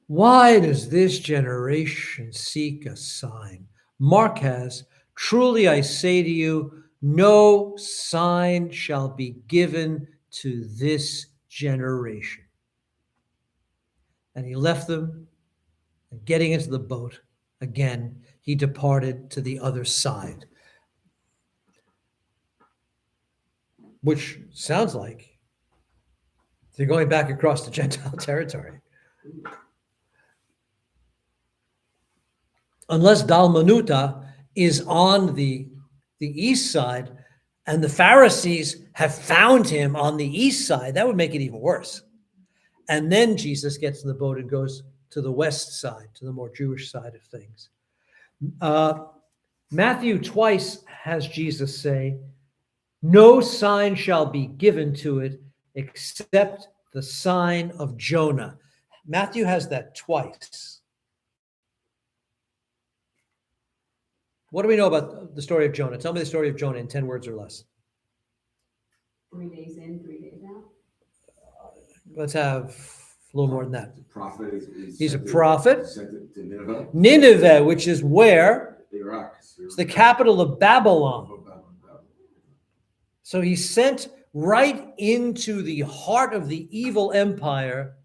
Why does this generation seek a sign? Mark has, "Truly I say to you, no sign shall be given to this generation." And he left them, and getting into the boat again, he departed to the other side, which sounds like they're going back across the Gentile territory. Unless Dalmanuta is on the east side and the Pharisees have found him on the east side, that would make it even worse. And then Jesus gets in the boat and goes to the west side, to the more Jewish side of things. Matthew twice has Jesus say, "No sign shall be given to it except the sign of Jonah." Matthew has that twice. What do we know about the story of Jonah? Tell me the story of Jonah in 10 words or less. 3 days in, 3 days out. Let's have a little more than that. The prophet He's a prophet. Sent it to Nineveh, Nineveh, which is where? Iraq. It's the capital of Babylon. So he's sent right into the heart of the evil empire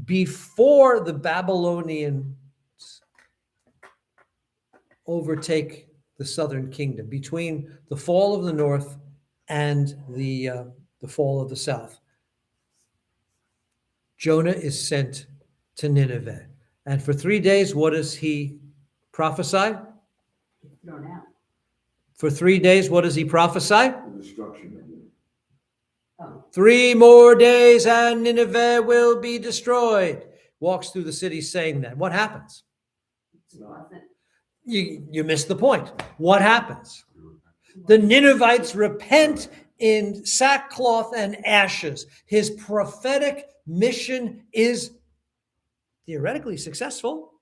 before the Babylonians overtake the southern kingdom, between the fall of the north and the fall of the south. Jonah is sent to Nineveh. And for 3 days, what does he prophesy? Thrown out. For 3 days, what does he prophesy? The destruction of Nineveh. Oh, 3 more days and Nineveh will be destroyed. Walks through the city saying that. What happens? it wasn't. You missed the point. What happens? The Ninevites repent in sackcloth and ashes. His prophetic mission is theoretically successful.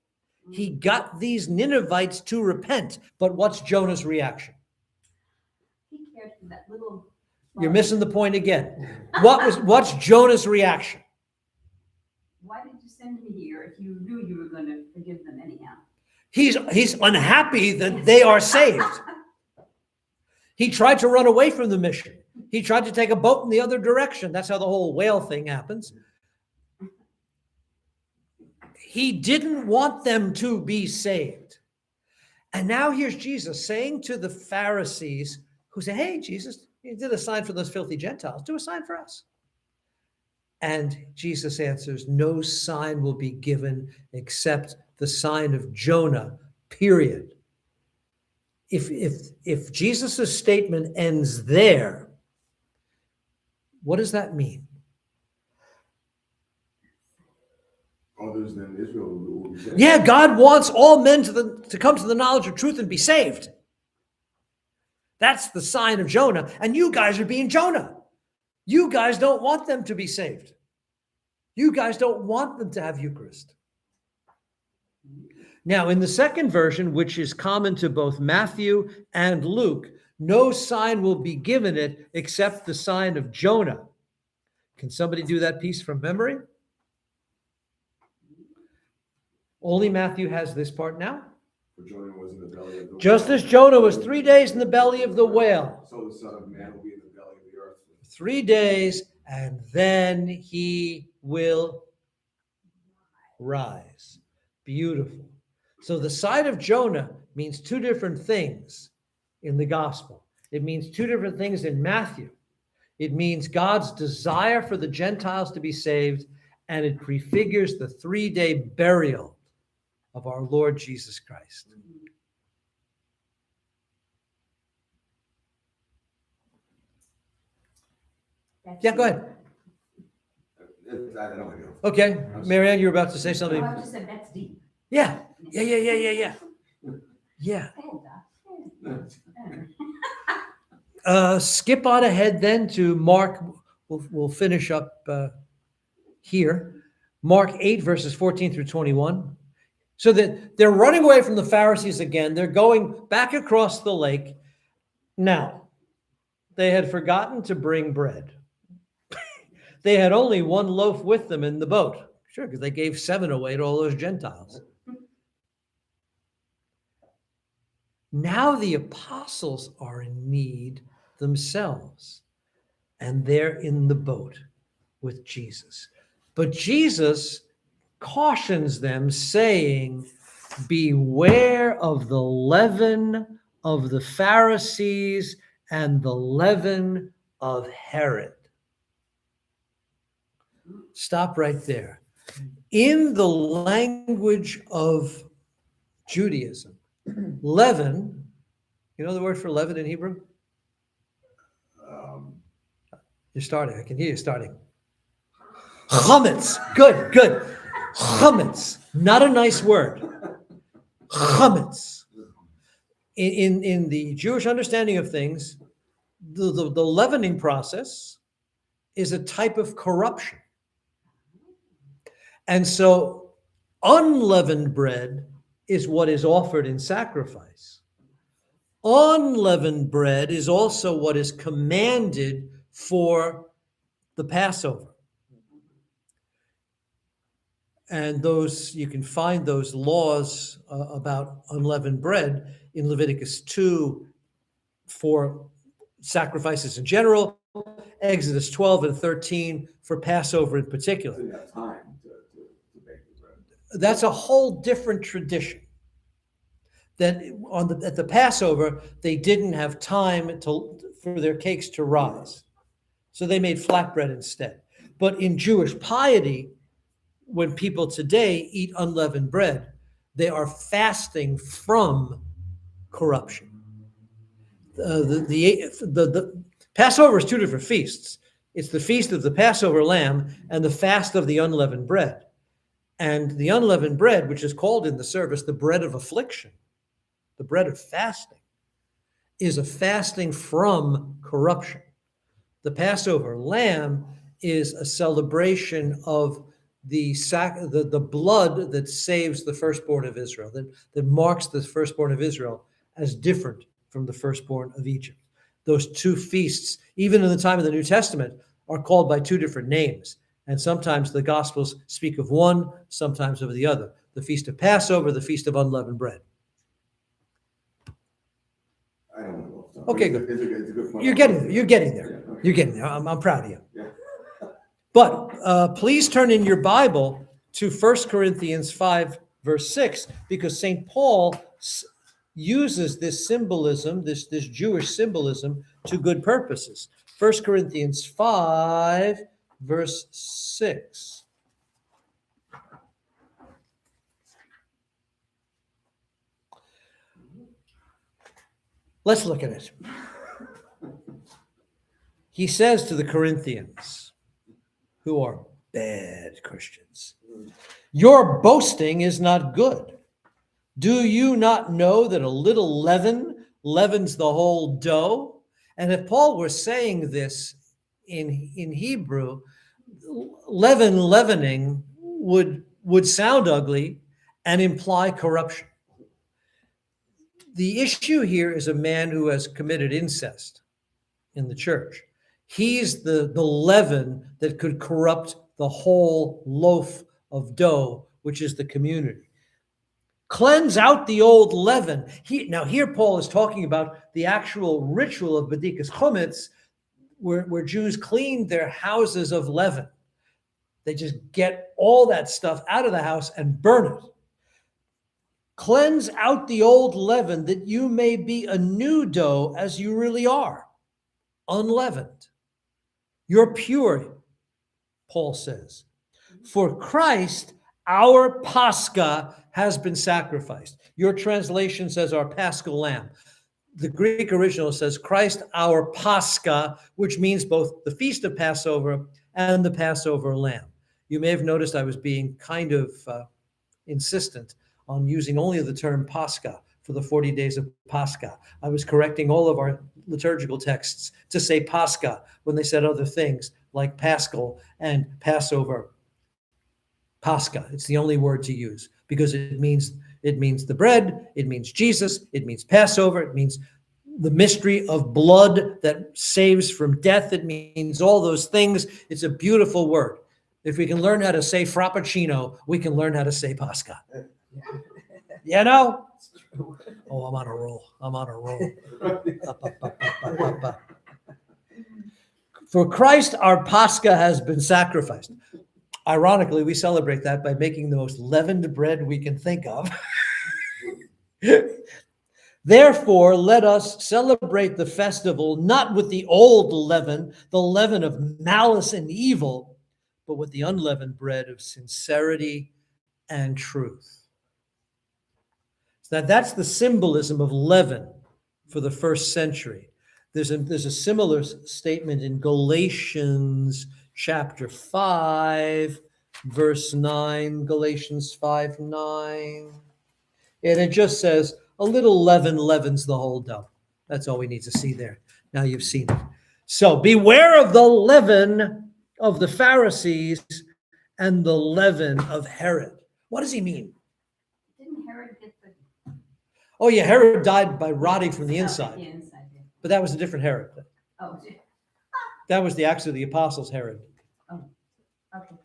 He got these Ninevites to repent. But what's Jonah's reaction? He cared for that little. You're missing the point again. What's Jonah's reaction? Why did you send me here if you knew you were going to forgive them anyhow? He's unhappy that they are saved. He tried to run away from the mission. He tried to take a boat in the other direction. That's how the whole whale thing happens. He didn't want them to be saved. And now here's Jesus saying to the Pharisees who say, "Hey, Jesus, you did a sign for those filthy Gentiles. Do a sign for us." And Jesus answers, "No sign will be given except the sign of Jonah," period. If Jesus' statement ends there, what does that mean? Others than Israel will be saved. Yeah, God wants all men to come to the knowledge of truth and be saved. That's the sign of Jonah. And you guys are being Jonah. You guys don't want them to be saved. You guys don't want them to have Eucharist. Now, in the second version, which is common to both Matthew and Luke, no sign will be given it except the sign of Jonah. Can somebody do that piece from memory? Only Matthew has this part now. For Jonah was in the belly of the Just whale. as Jonah was 3 days in the belly of the whale, So the Son of Man will be in the belly of the earth. 3 days, and then he will rise. Beautiful. So the sign of Jonah means 2 different things in the gospel. It means 2 different things in Matthew. It means God's desire for the Gentiles to be saved, and it prefigures the 3-day burial of our Lord Jesus Christ. That's Yeah, go deep. ahead. I don't know. Okay, Marianne, you were about to say Oh, something? I just said that's deep. Yeah, yeah. Yeah. Go ahead, Doc. Skip on ahead then to Mark. We'll finish up here. Mark 8, verses 14 through 21. So that they're running away from the Pharisees again. They're going back across the lake. Now, they had forgotten to bring bread. They had only one loaf with them in the boat. Sure, because they gave 7 away to all those Gentiles. Now the apostles are in need themselves, and they're in the boat with Jesus. But Jesus cautions them, saying, beware of the leaven of the Pharisees and the leaven of Herod. Stop right there. In the language of Judaism, leaven, you know the word for leaven in Hebrew? You're starting. I can hear you starting. Chametz. Good. Chametz. Not a nice word. Chametz. In the Jewish understanding of things, the leavening process is a type of corruption. And so unleavened bread is what is offered in sacrifice. Unleavened bread is also what is commanded for the Passover. And those, you can find those laws about unleavened bread in Leviticus 2 for sacrifices in general, Exodus 12 and 13 for Passover in particular. Didn't have time to bake the bread. That's a whole different tradition. That at the Passover, they didn't have time for their cakes to rise. So they made flatbread instead. But in Jewish piety, when people today eat unleavened bread, they are fasting from corruption. The Passover is 2 different feasts. It's the feast of the Passover lamb and the fast of the unleavened bread. And the unleavened bread, which is called in the service the bread of affliction, the bread of fasting, is a fasting from corruption. The Passover lamb is a celebration of the blood that saves the firstborn of Israel, that marks the firstborn of Israel as different from the firstborn of Egypt. Those 2 feasts, even in the time of the New Testament, are called by 2 different names. And sometimes the Gospels speak of one, sometimes of the other. The Feast of Passover, the Feast of Unleavened Bread. I don't know. Okay, good. It's a good point. You're getting there. Yeah, okay. You're getting there. I'm proud of you. Yeah. But please turn in your Bible to 1 Corinthians 5, verse 6, because St. Paul uses this symbolism, this Jewish symbolism, to good purposes. 1 Corinthians 5, verse 6. Let's look at it. He says to the Corinthians, who are bad Christians, your boasting is not good. Do you not know that a little leaven leavens the whole dough? And if Paul were saying this in Hebrew, leavening would sound ugly and imply corruption. The issue here is a man who has committed incest in the church. He's the leaven that could corrupt the whole loaf of dough, which is the community. Cleanse out the old leaven. Now here Paul is talking about the actual ritual of Bedikas Chometz, where Jews cleaned their houses of leaven. They just get all that stuff out of the house and burn it. Cleanse out the old leaven that you may be a new dough as you really are, unleavened. You're pure, Paul says. For Christ, our Pascha has been sacrificed. Your translation says our Paschal lamb. The Greek original says Christ, our Pascha, which means both the feast of Passover and the Passover lamb. You may have noticed I was being kind of insistent on using only the term Pascha for the 40 days of Pascha. I was correcting all of our liturgical texts to say Pascha when they said other things like Paschal and Passover. Pascha, it's the only word to use because it means the bread, it means Jesus, it means Passover, it means the mystery of blood that saves from death, it means all those things. It's a beautiful word. If we can learn how to say Frappuccino, we can learn how to say Pascha. You know? Oh, I'm on a roll. I'm on a roll. For Christ, our Pascha has been sacrificed. Ironically, we celebrate that by making the most leavened bread we can think of. Therefore, let us celebrate the festival not with the old leaven, the leaven of malice and evil, but with the unleavened bread of sincerity and truth. So that's the symbolism of leaven for the first century. There's a similar statement in Galatians chapter 5, verse 9, Galatians 5:9. And it just says, a little leaven leavens the whole dough. That's all we need to see there. Now you've seen it. So beware of the leaven of the Pharisees and the leaven of Herod. What does he mean? Didn't Herod get the? Oh yeah, Herod died by rotting from the Oh, inside. the inside, yeah. But that was a different Herod. Oh, That was the Acts of the Apostles Herod, okay.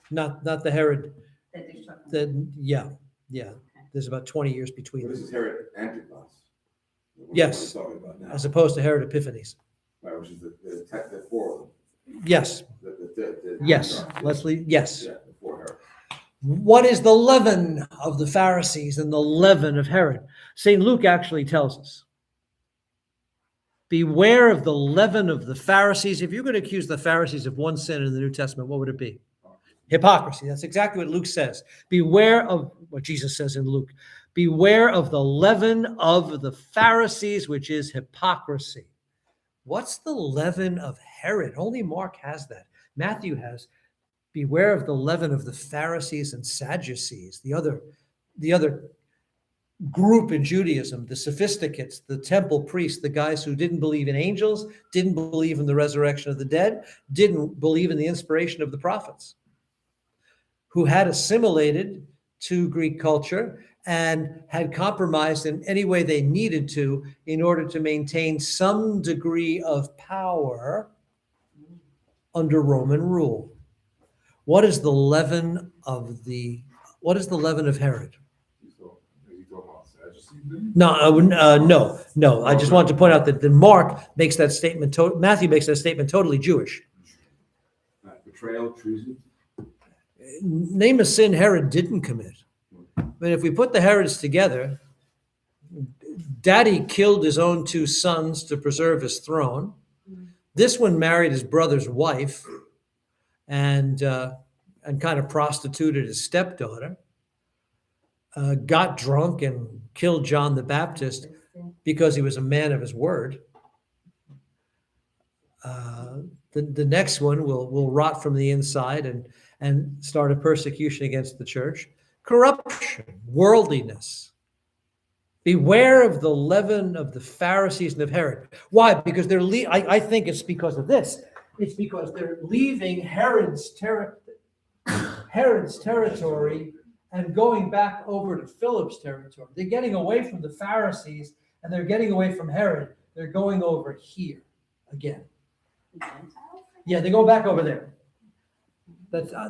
not the Herod That they're talking about. that, yeah. There's about 20 years between Well, this them, is Herod Antipas. The one Yes. we're talking about now. as opposed to Herod Epiphanes. Right, which is the four of them. Yes, The yes, yeah. Leslie, yes. Yeah, the four Herod. What is the leaven of the Pharisees and the leaven of Herod? St. Luke actually tells us. Beware of the leaven of the Pharisees. If you're going to accuse the Pharisees of one sin in the New Testament, what would it be? Hypocrisy. That's exactly what Luke says. Beware of what Jesus says in Luke. Beware of the leaven of the Pharisees, which is hypocrisy. What's the leaven of Herod? Only Mark has that. Matthew has, beware of the leaven of the Pharisees and Sadducees, the other group in Judaism, the sophisticates, the temple priests, the guys who didn't believe in angels, didn't believe in the resurrection of the dead, didn't believe in the inspiration of the prophets, who had assimilated to Greek culture and had compromised in any way they needed to in order to maintain some degree of power under Roman rule. What is the leaven of Herod? He's talking about Sadducees then? No. I just wanted to point out that Mark makes that statement, Matthew makes that statement totally Jewish. Betrayal, treason. Name a sin Herod didn't commit. I mean, if we put the Herods together, Daddy killed his own two sons to preserve his throne. This one married his brother's wife and kind of prostituted his stepdaughter. Got drunk and killed John the Baptist because he was a man of his word. The next one will rot from the inside and start a persecution against the church. Corruption, worldliness. Beware of the leaven of the Pharisees and of Herod. Why? Because I think it's because of this. It's because they're leaving Herod's territory and going back over to Philip's territory. They're getting away from the Pharisees and they're getting away from Herod. They're going over here again. Yeah, they go back over there.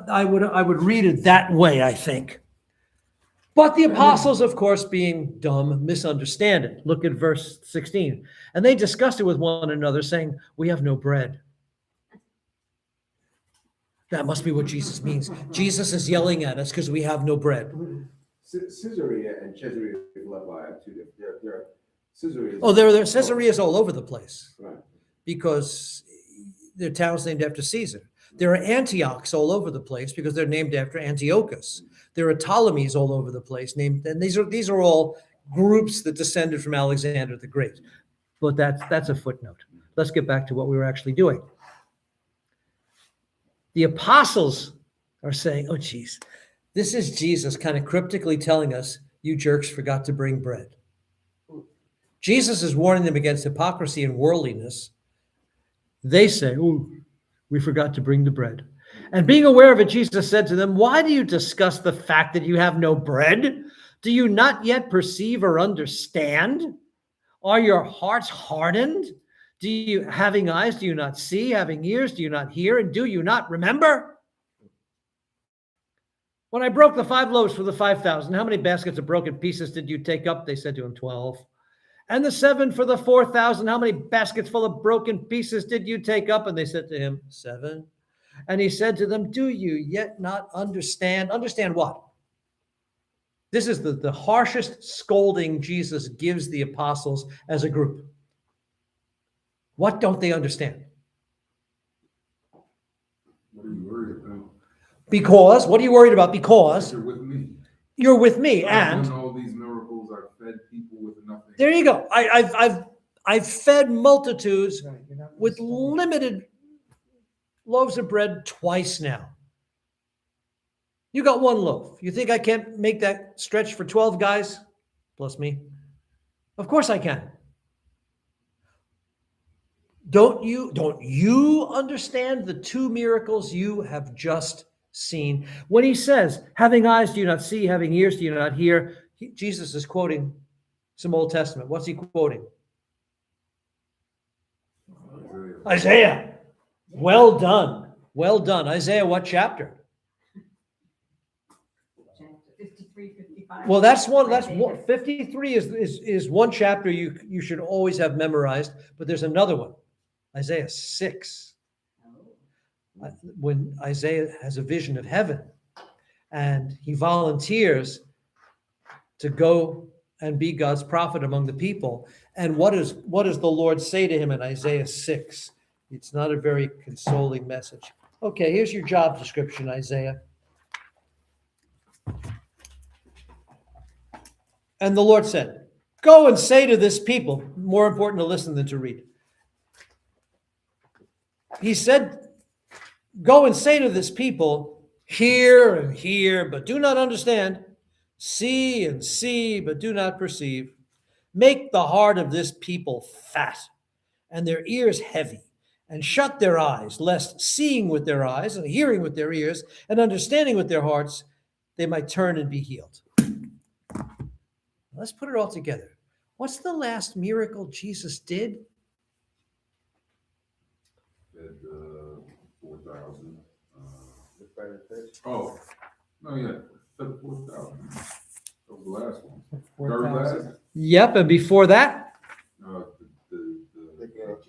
I would read it that way, I think. But the apostles, of course, being dumb, misunderstand it. Look at verse 16. And they discussed it with one another, saying, we have no bread. That must be what Jesus means. Jesus is yelling at us because we have no bread. Caesarea and Caesarea Philippi are two different. They're Caesarea. Oh, Caesarea is all over the place Right. because they're towns named after Caesar. There are Antiochs all over the place because they're named after Antiochus. There are Ptolemies all over the place named, and these are all groups that descended from Alexander the Great. But that's a footnote. Let's get back to what we were actually doing. The apostles are saying, oh, geez, this is Jesus kind of cryptically telling us, you jerks forgot to bring bread. Jesus is warning them against hypocrisy and worldliness. They say, oh, we forgot to bring the bread. And being aware of it, Jesus said to them, why do you discuss the fact that you have no bread? Do you not yet perceive or understand? Are your hearts hardened? Do you, having eyes, do you not see? Having ears, do you not hear? And do you not remember? When I broke the 5 loaves for the 5,000, how many baskets of broken pieces did you take up? They said to him, 12. And the 7 for the 4,000, how many baskets full of broken pieces did you take up? And they said to him, 7. And he said to them, do you yet not understand? Understand what? This is the harshest scolding Jesus gives the apostles as a group. What don't they understand? What are you worried about? Because, what are you worried about? Because You're with me. you're with me, I've and done all these miracles. I've fed people with nothing. there you go. I've fed multitudes Right, you're not with understanding. limited loaves of bread twice now. You got 1 loaf. You think I can't make that stretch for 12 guys plus me? Of course I can. Don't you understand the 2 miracles you have just seen? When he says, having eyes do you not see, having ears do you not hear, Jesus is quoting some Old Testament. What's he quoting? Isaiah. Well done. Well done. Isaiah, what chapter? Chapter 53, 55. Well, that's one. 53 is one chapter you should always have memorized, but there's another one, Isaiah 6. When Isaiah has a vision of heaven and he volunteers to go and be God's prophet among the people. And what does the Lord say to him in Isaiah 6? It's not a very consoling message. Okay, here's your job description, Isaiah. And the Lord said, go and say to this people, more important to listen than to read. He said, go and say to this people, hear and hear, but do not understand. See and see, but do not perceive. Make the heart of this people fat and their ears heavy, and shut their eyes, lest seeing with their eyes and hearing with their ears and understanding with their hearts, they might turn and be healed. Let's put it all together. What's the last miracle Jesus did? Fed 4,000. The bread and fish. Oh, no, yeah, fed 4,000. That was the last one. 4,000. Third Yep, and before that, last, the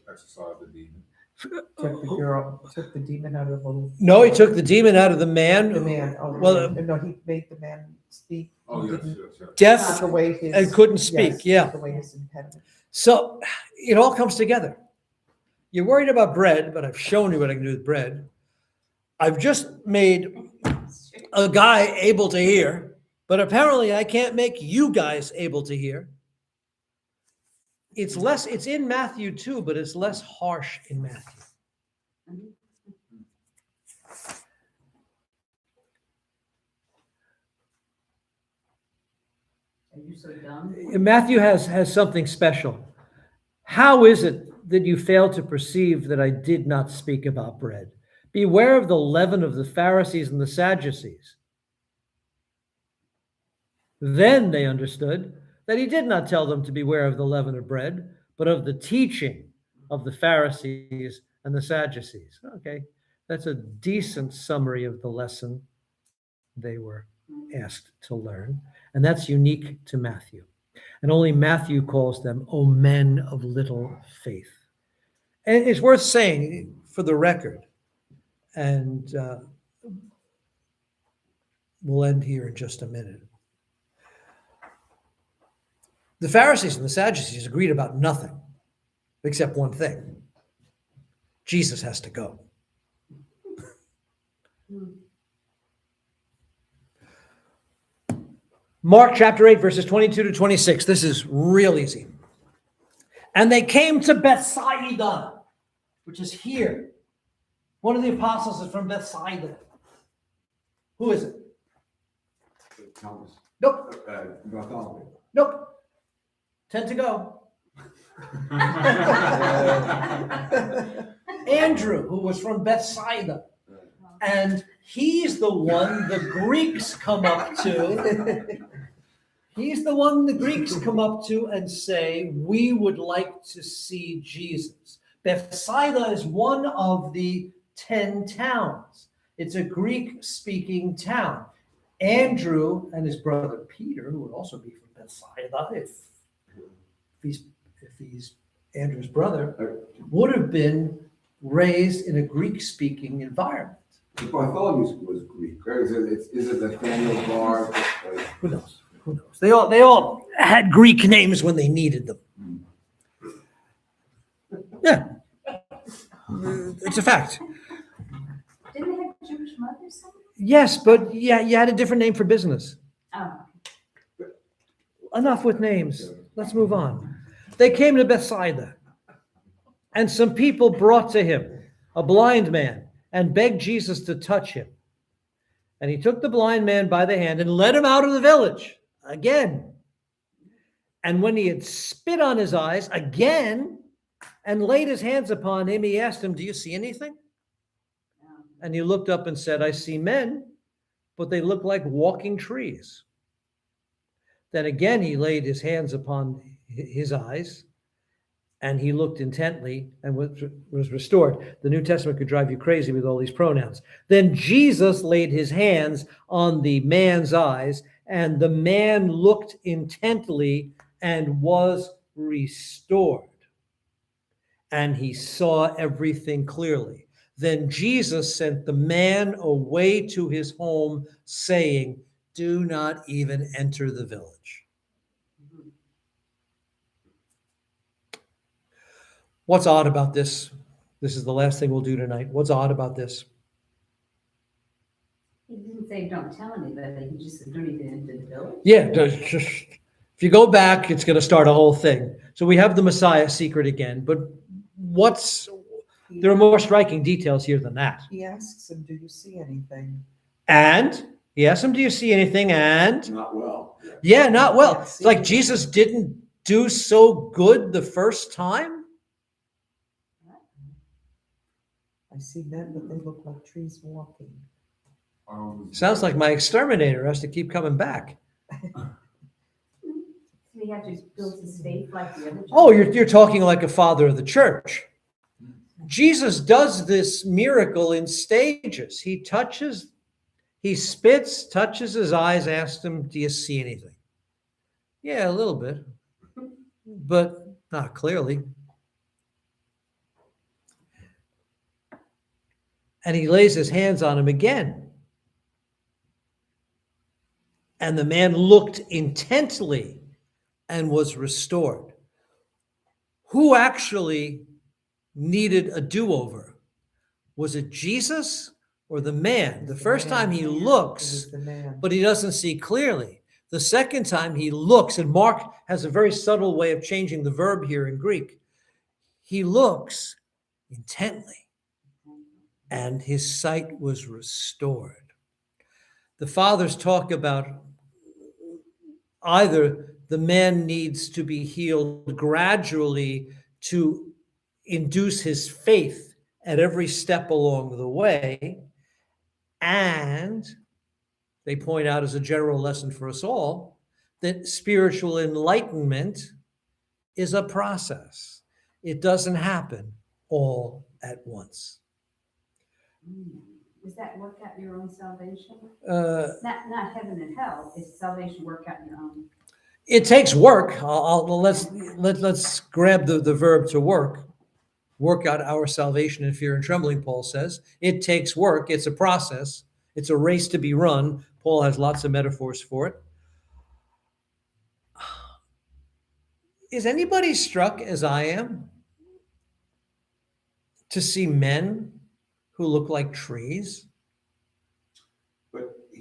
exercise the demon. Took the demon out of the no, he took the demon out of the man, the man. Oh, Well, no, he made the man speak. Oh, He yes, didn't yes, yes. deaf, Took away his. and couldn't speak, yes, yeah. Took away his impediment. So it all comes together. You're worried about bread, but I've shown you what I can do with bread. I've just made a guy able to hear, but apparently I can't make you guys able to hear. It's in Matthew too, but it's less harsh in Matthew. Are you so dumb? Matthew has something special. How is it that you fail to perceive that I did not speak about bread? Beware of the leaven of the Pharisees and the Sadducees. Then they understood that he did not tell them to beware of the leaven of bread, but of the teaching of the Pharisees and the Sadducees. Okay, that's a decent summary of the lesson they were asked to learn. And that's unique to Matthew. And only Matthew calls them, O men of little faith. And it's worth saying for the record, and we'll end here in just a minute. The Pharisees and the Sadducees agreed about nothing except one thing. Jesus has to go. Mark chapter 8, verses 22 to 26. This is real easy. And they came to Bethsaida, which is here. One of the apostles is from Bethsaida. Who is it? Thomas. Nope. Bartholomew. Nope. 10 to go. Andrew, who was from Bethsaida. And he's the one the Greeks come up to. He's the one the Greeks come up to and say, we would like to see Jesus. Bethsaida is one of the 10 towns. It's a Greek-speaking town. Andrew and his brother Peter, who would also be from Bethsaida, if he's Andrew's brother, would have been raised in a Greek-speaking environment. Bartholomew was Greek, right? Is it Nathaniel Bar? Who knows? Who knows? They all had Greek names when they needed them. Yeah, it's a fact. Didn't they have Jewish mothers? Somewhere? Yes, but yeah, you had a different name for business. Oh, Enough with names. Let's move on. They came to Bethsaida, and some people brought to him a blind man and begged Jesus to touch him. And he took the blind man by the hand and led him out of the village again. And when he had spit on his eyes again and laid his hands upon him, he asked him, do you see anything? And he looked up and said, I see men, but they look like walking trees. Then again he laid his hands upon his eyes, and he looked intently and was restored. The New Testament could drive you crazy with all these pronouns. Then Jesus laid his hands on the man's eyes, and the man looked intently and was restored. And he saw everything clearly. Then Jesus sent the man away to his home, saying, do not even enter the village. What's odd about this? This is the last thing we'll do tonight. What's odd about this? he didn't say don't tell anybody. He just said don't even enter the village. Yeah, if you go back, it's going to start a whole thing. So we have the Messiah secret again, but there are more striking details here than that. He asks him, do you see anything? And he asks him, do you see anything? And Not well. yeah, not well. Can't It's see like anything. Jesus didn't do so good the first time. I see men, but they look like trees walking. Sounds like my exterminator has to keep coming back. So he had to build his faith like the other. Oh, you're talking like a father of the church. Jesus does this miracle in stages. He spits, touches his eyes, asks him, do you see anything? Yeah, a little bit, but not clearly. And he lays his hands on him again. And the man looked intently and was restored. Who actually needed a do-over? Was it Jesus or the man? The first time he It looks, was the man. but he doesn't see clearly. The second time he looks, and Mark has a very subtle way of changing the verb here in Greek. He looks intently, and his sight was restored. The fathers talk about either the man needs to be healed gradually to induce his faith at every step along the way, and they point out as a general lesson for us all that spiritual enlightenment is a process. It doesn't happen all at once. Does that work out your own salvation? Uh, Not heaven and hell. Is salvation work out your own? It takes work. Let's grab the verb to work. Work out our salvation in fear and trembling, Paul says. It takes work. It's a process. It's a race to be run. Paul has lots of metaphors for it. Is anybody struck as I am to see men who look like trees?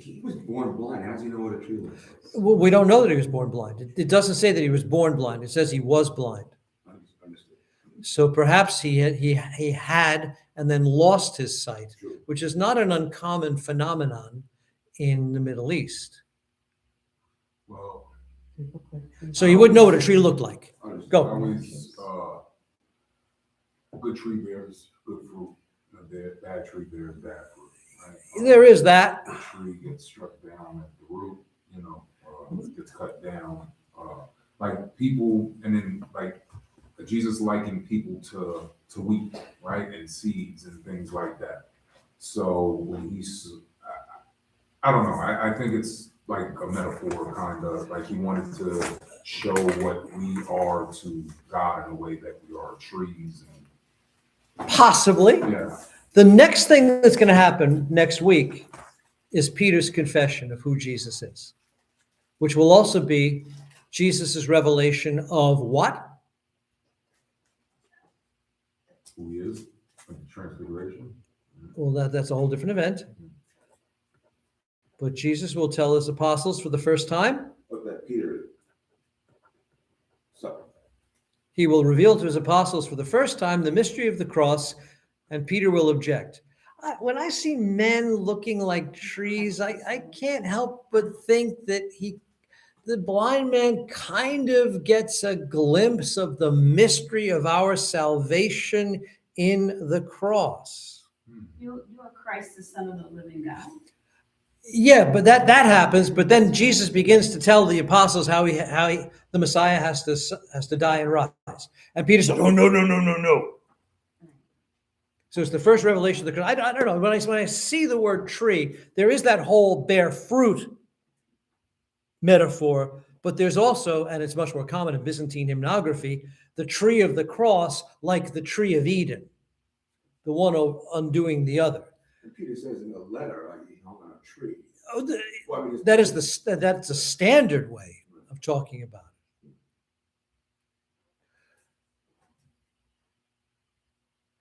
he was born blind. How does he know what a tree looks like? Well, we don't know that he was born blind. It doesn't say that he was born blind. It says he was blind. Understood. So perhaps he had and then lost his sight, True. which is not an uncommon phenomenon in the Middle East. Well, They look like trees. So you would know what a tree looked like. Understood. Go. always, good tree bears good fruit, bad tree bears bad fruit, right? There is that. The tree gets struck down at the root, gets cut down, like people, and then like Jesus likened people to wheat, right? And seeds and things like that. So when I don't know, I think it's like a metaphor, kind of like he wanted to show what we are to God in a way that we are trees. Possibly. Yeah. The next thing that's going to happen next week is Peter's confession of who Jesus is, which will also be Jesus's revelation of what? Who he is, like the transfiguration. Well, that's a whole different event. But Jesus will tell his apostles for the first time. But that Peter. So. He will reveal to his apostles for the first time the mystery of the cross, and Peter will object. When I see men looking like trees, I can't help but think that the blind man kind of gets a glimpse of the mystery of our salvation in the cross. You are Christ, the Son of the living God. Yeah, but that happens. But then Jesus begins to tell the apostles how the Messiah has to die and rise, and Peter says, "Oh no." So it's the first revelation of the. I don't know, when I see the word tree, there is that whole bear fruit metaphor, but there's also, and it's much more common in Byzantine hymnography, the tree of the cross, like the tree of Eden, the one undoing the other. And Peter says in the letter, like he hung on a tree. Oh, Well, I mean, that's a standard way of talking about it.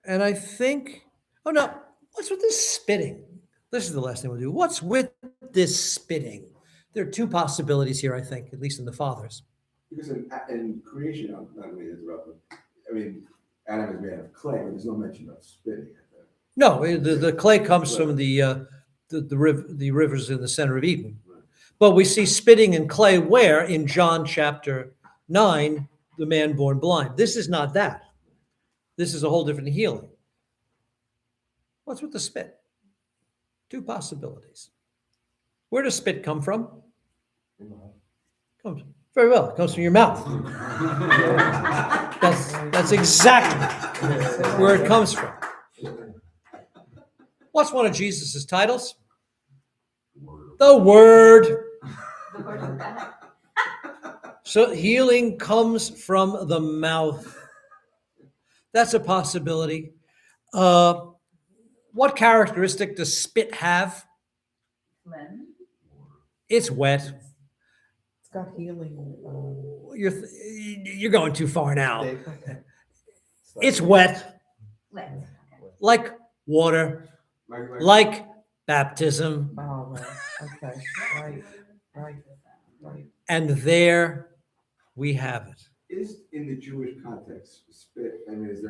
And I think, oh no, what's with this spitting? This is the last thing we'll do. What's with this spitting? There are two possibilities here, I think, at least in the fathers. Because in creation, I'm not going to interrupt, but I mean, Adam is made of clay, but there's no mention of spitting. No, the clay comes from the rivers in the center of Eden. But we see spitting and clay where? In John chapter 9, the man born blind. This is not that. This is a whole different healing. What's with the spit? Two possibilities. Where does spit come from? Comes very well. It comes from your mouth. That's exactly where it comes from. What's one of Jesus's titles? The Word. The word of God. So healing comes from the mouth. That's a possibility. What characteristic does spit have? Phlegm. It's wet. It's got healing. You're going too far now. Okay. It's wet, Phlegm. Okay. like water, like baptism. Oh, right. Okay. Right. And there we have it. Is in the Jewish context, spit, I mean, is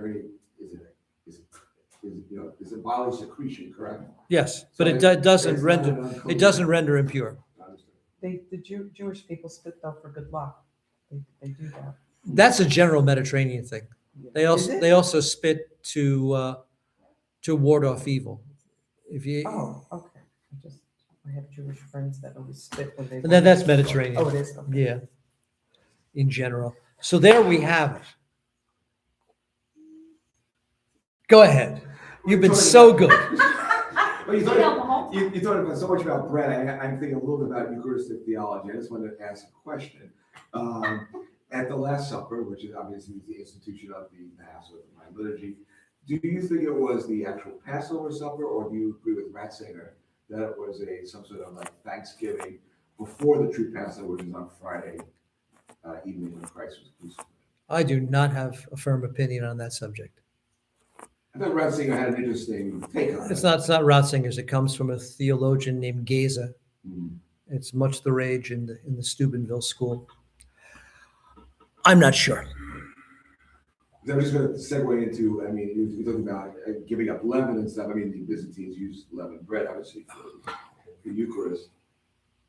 it bodily secretion, correct? Yes, So but it it's doesn't not render an unclean- it doesn't render impure. Understood. The Jewish people spit though for good luck. They do that. That's a general Mediterranean thing. They Is it? also spit to ward off evil. If you Oh, okay. I have Jewish friends that always spit when they. that's Mediterranean. Oh, it is. Okay. Yeah, in general. So there we have it. Go ahead. You've been so good. Well, you Yeah, thought so much about bread. I'm thinking a little bit about Eucharistic theology. I just wanted to ask a question. At the Last Supper, which is obviously the institution of the Mass or the Divine Liturgy, do you think it was the actual Passover supper, or do you agree with Ratzinger that it was some sort of like Thanksgiving before the true Passover, which is on Friday evening when Christ was crucified? I do not have a firm opinion on that subject. I thought Ratzinger had an interesting take on it. It's not Ratzinger's. It comes from a theologian named Geza. Mhm. It's much the rage in the Steubenville school. I'm not sure. I'm just gonna segue into, I mean, you're talking about giving up leaven and stuff. I mean, the Byzantines use leavened bread, obviously, for the Eucharist.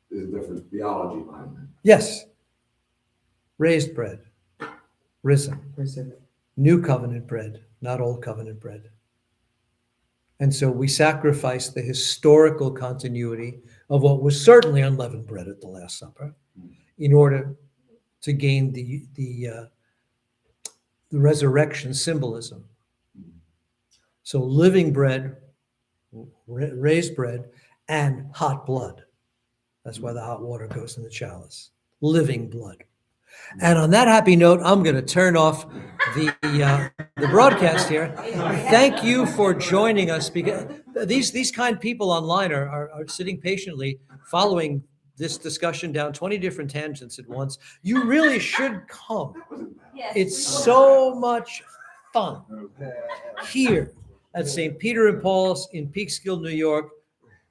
There's a different theology behind that. Yes. Raised bread, risen. Risen. New covenant bread, not old covenant bread. And so we sacrifice the historical continuity of what was certainly unleavened bread at the Last Supper in order to gain the resurrection symbolism. So living bread, raised bread, and hot blood. That's why the hot water goes in the chalice. Living blood. And on that happy note, I'm going to turn off the broadcast here. Thank you for joining us. Because these kind people online are sitting patiently following this discussion down 20 different tangents at once. You really should come. Yes, It's we will. so much fun here at St. Peter and Paul's in Peekskill, New York.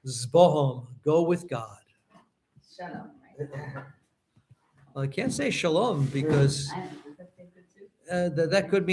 Zbohom, go with God. Shut up, right? Well, I can't say shalom because I know, that's good too. that could mean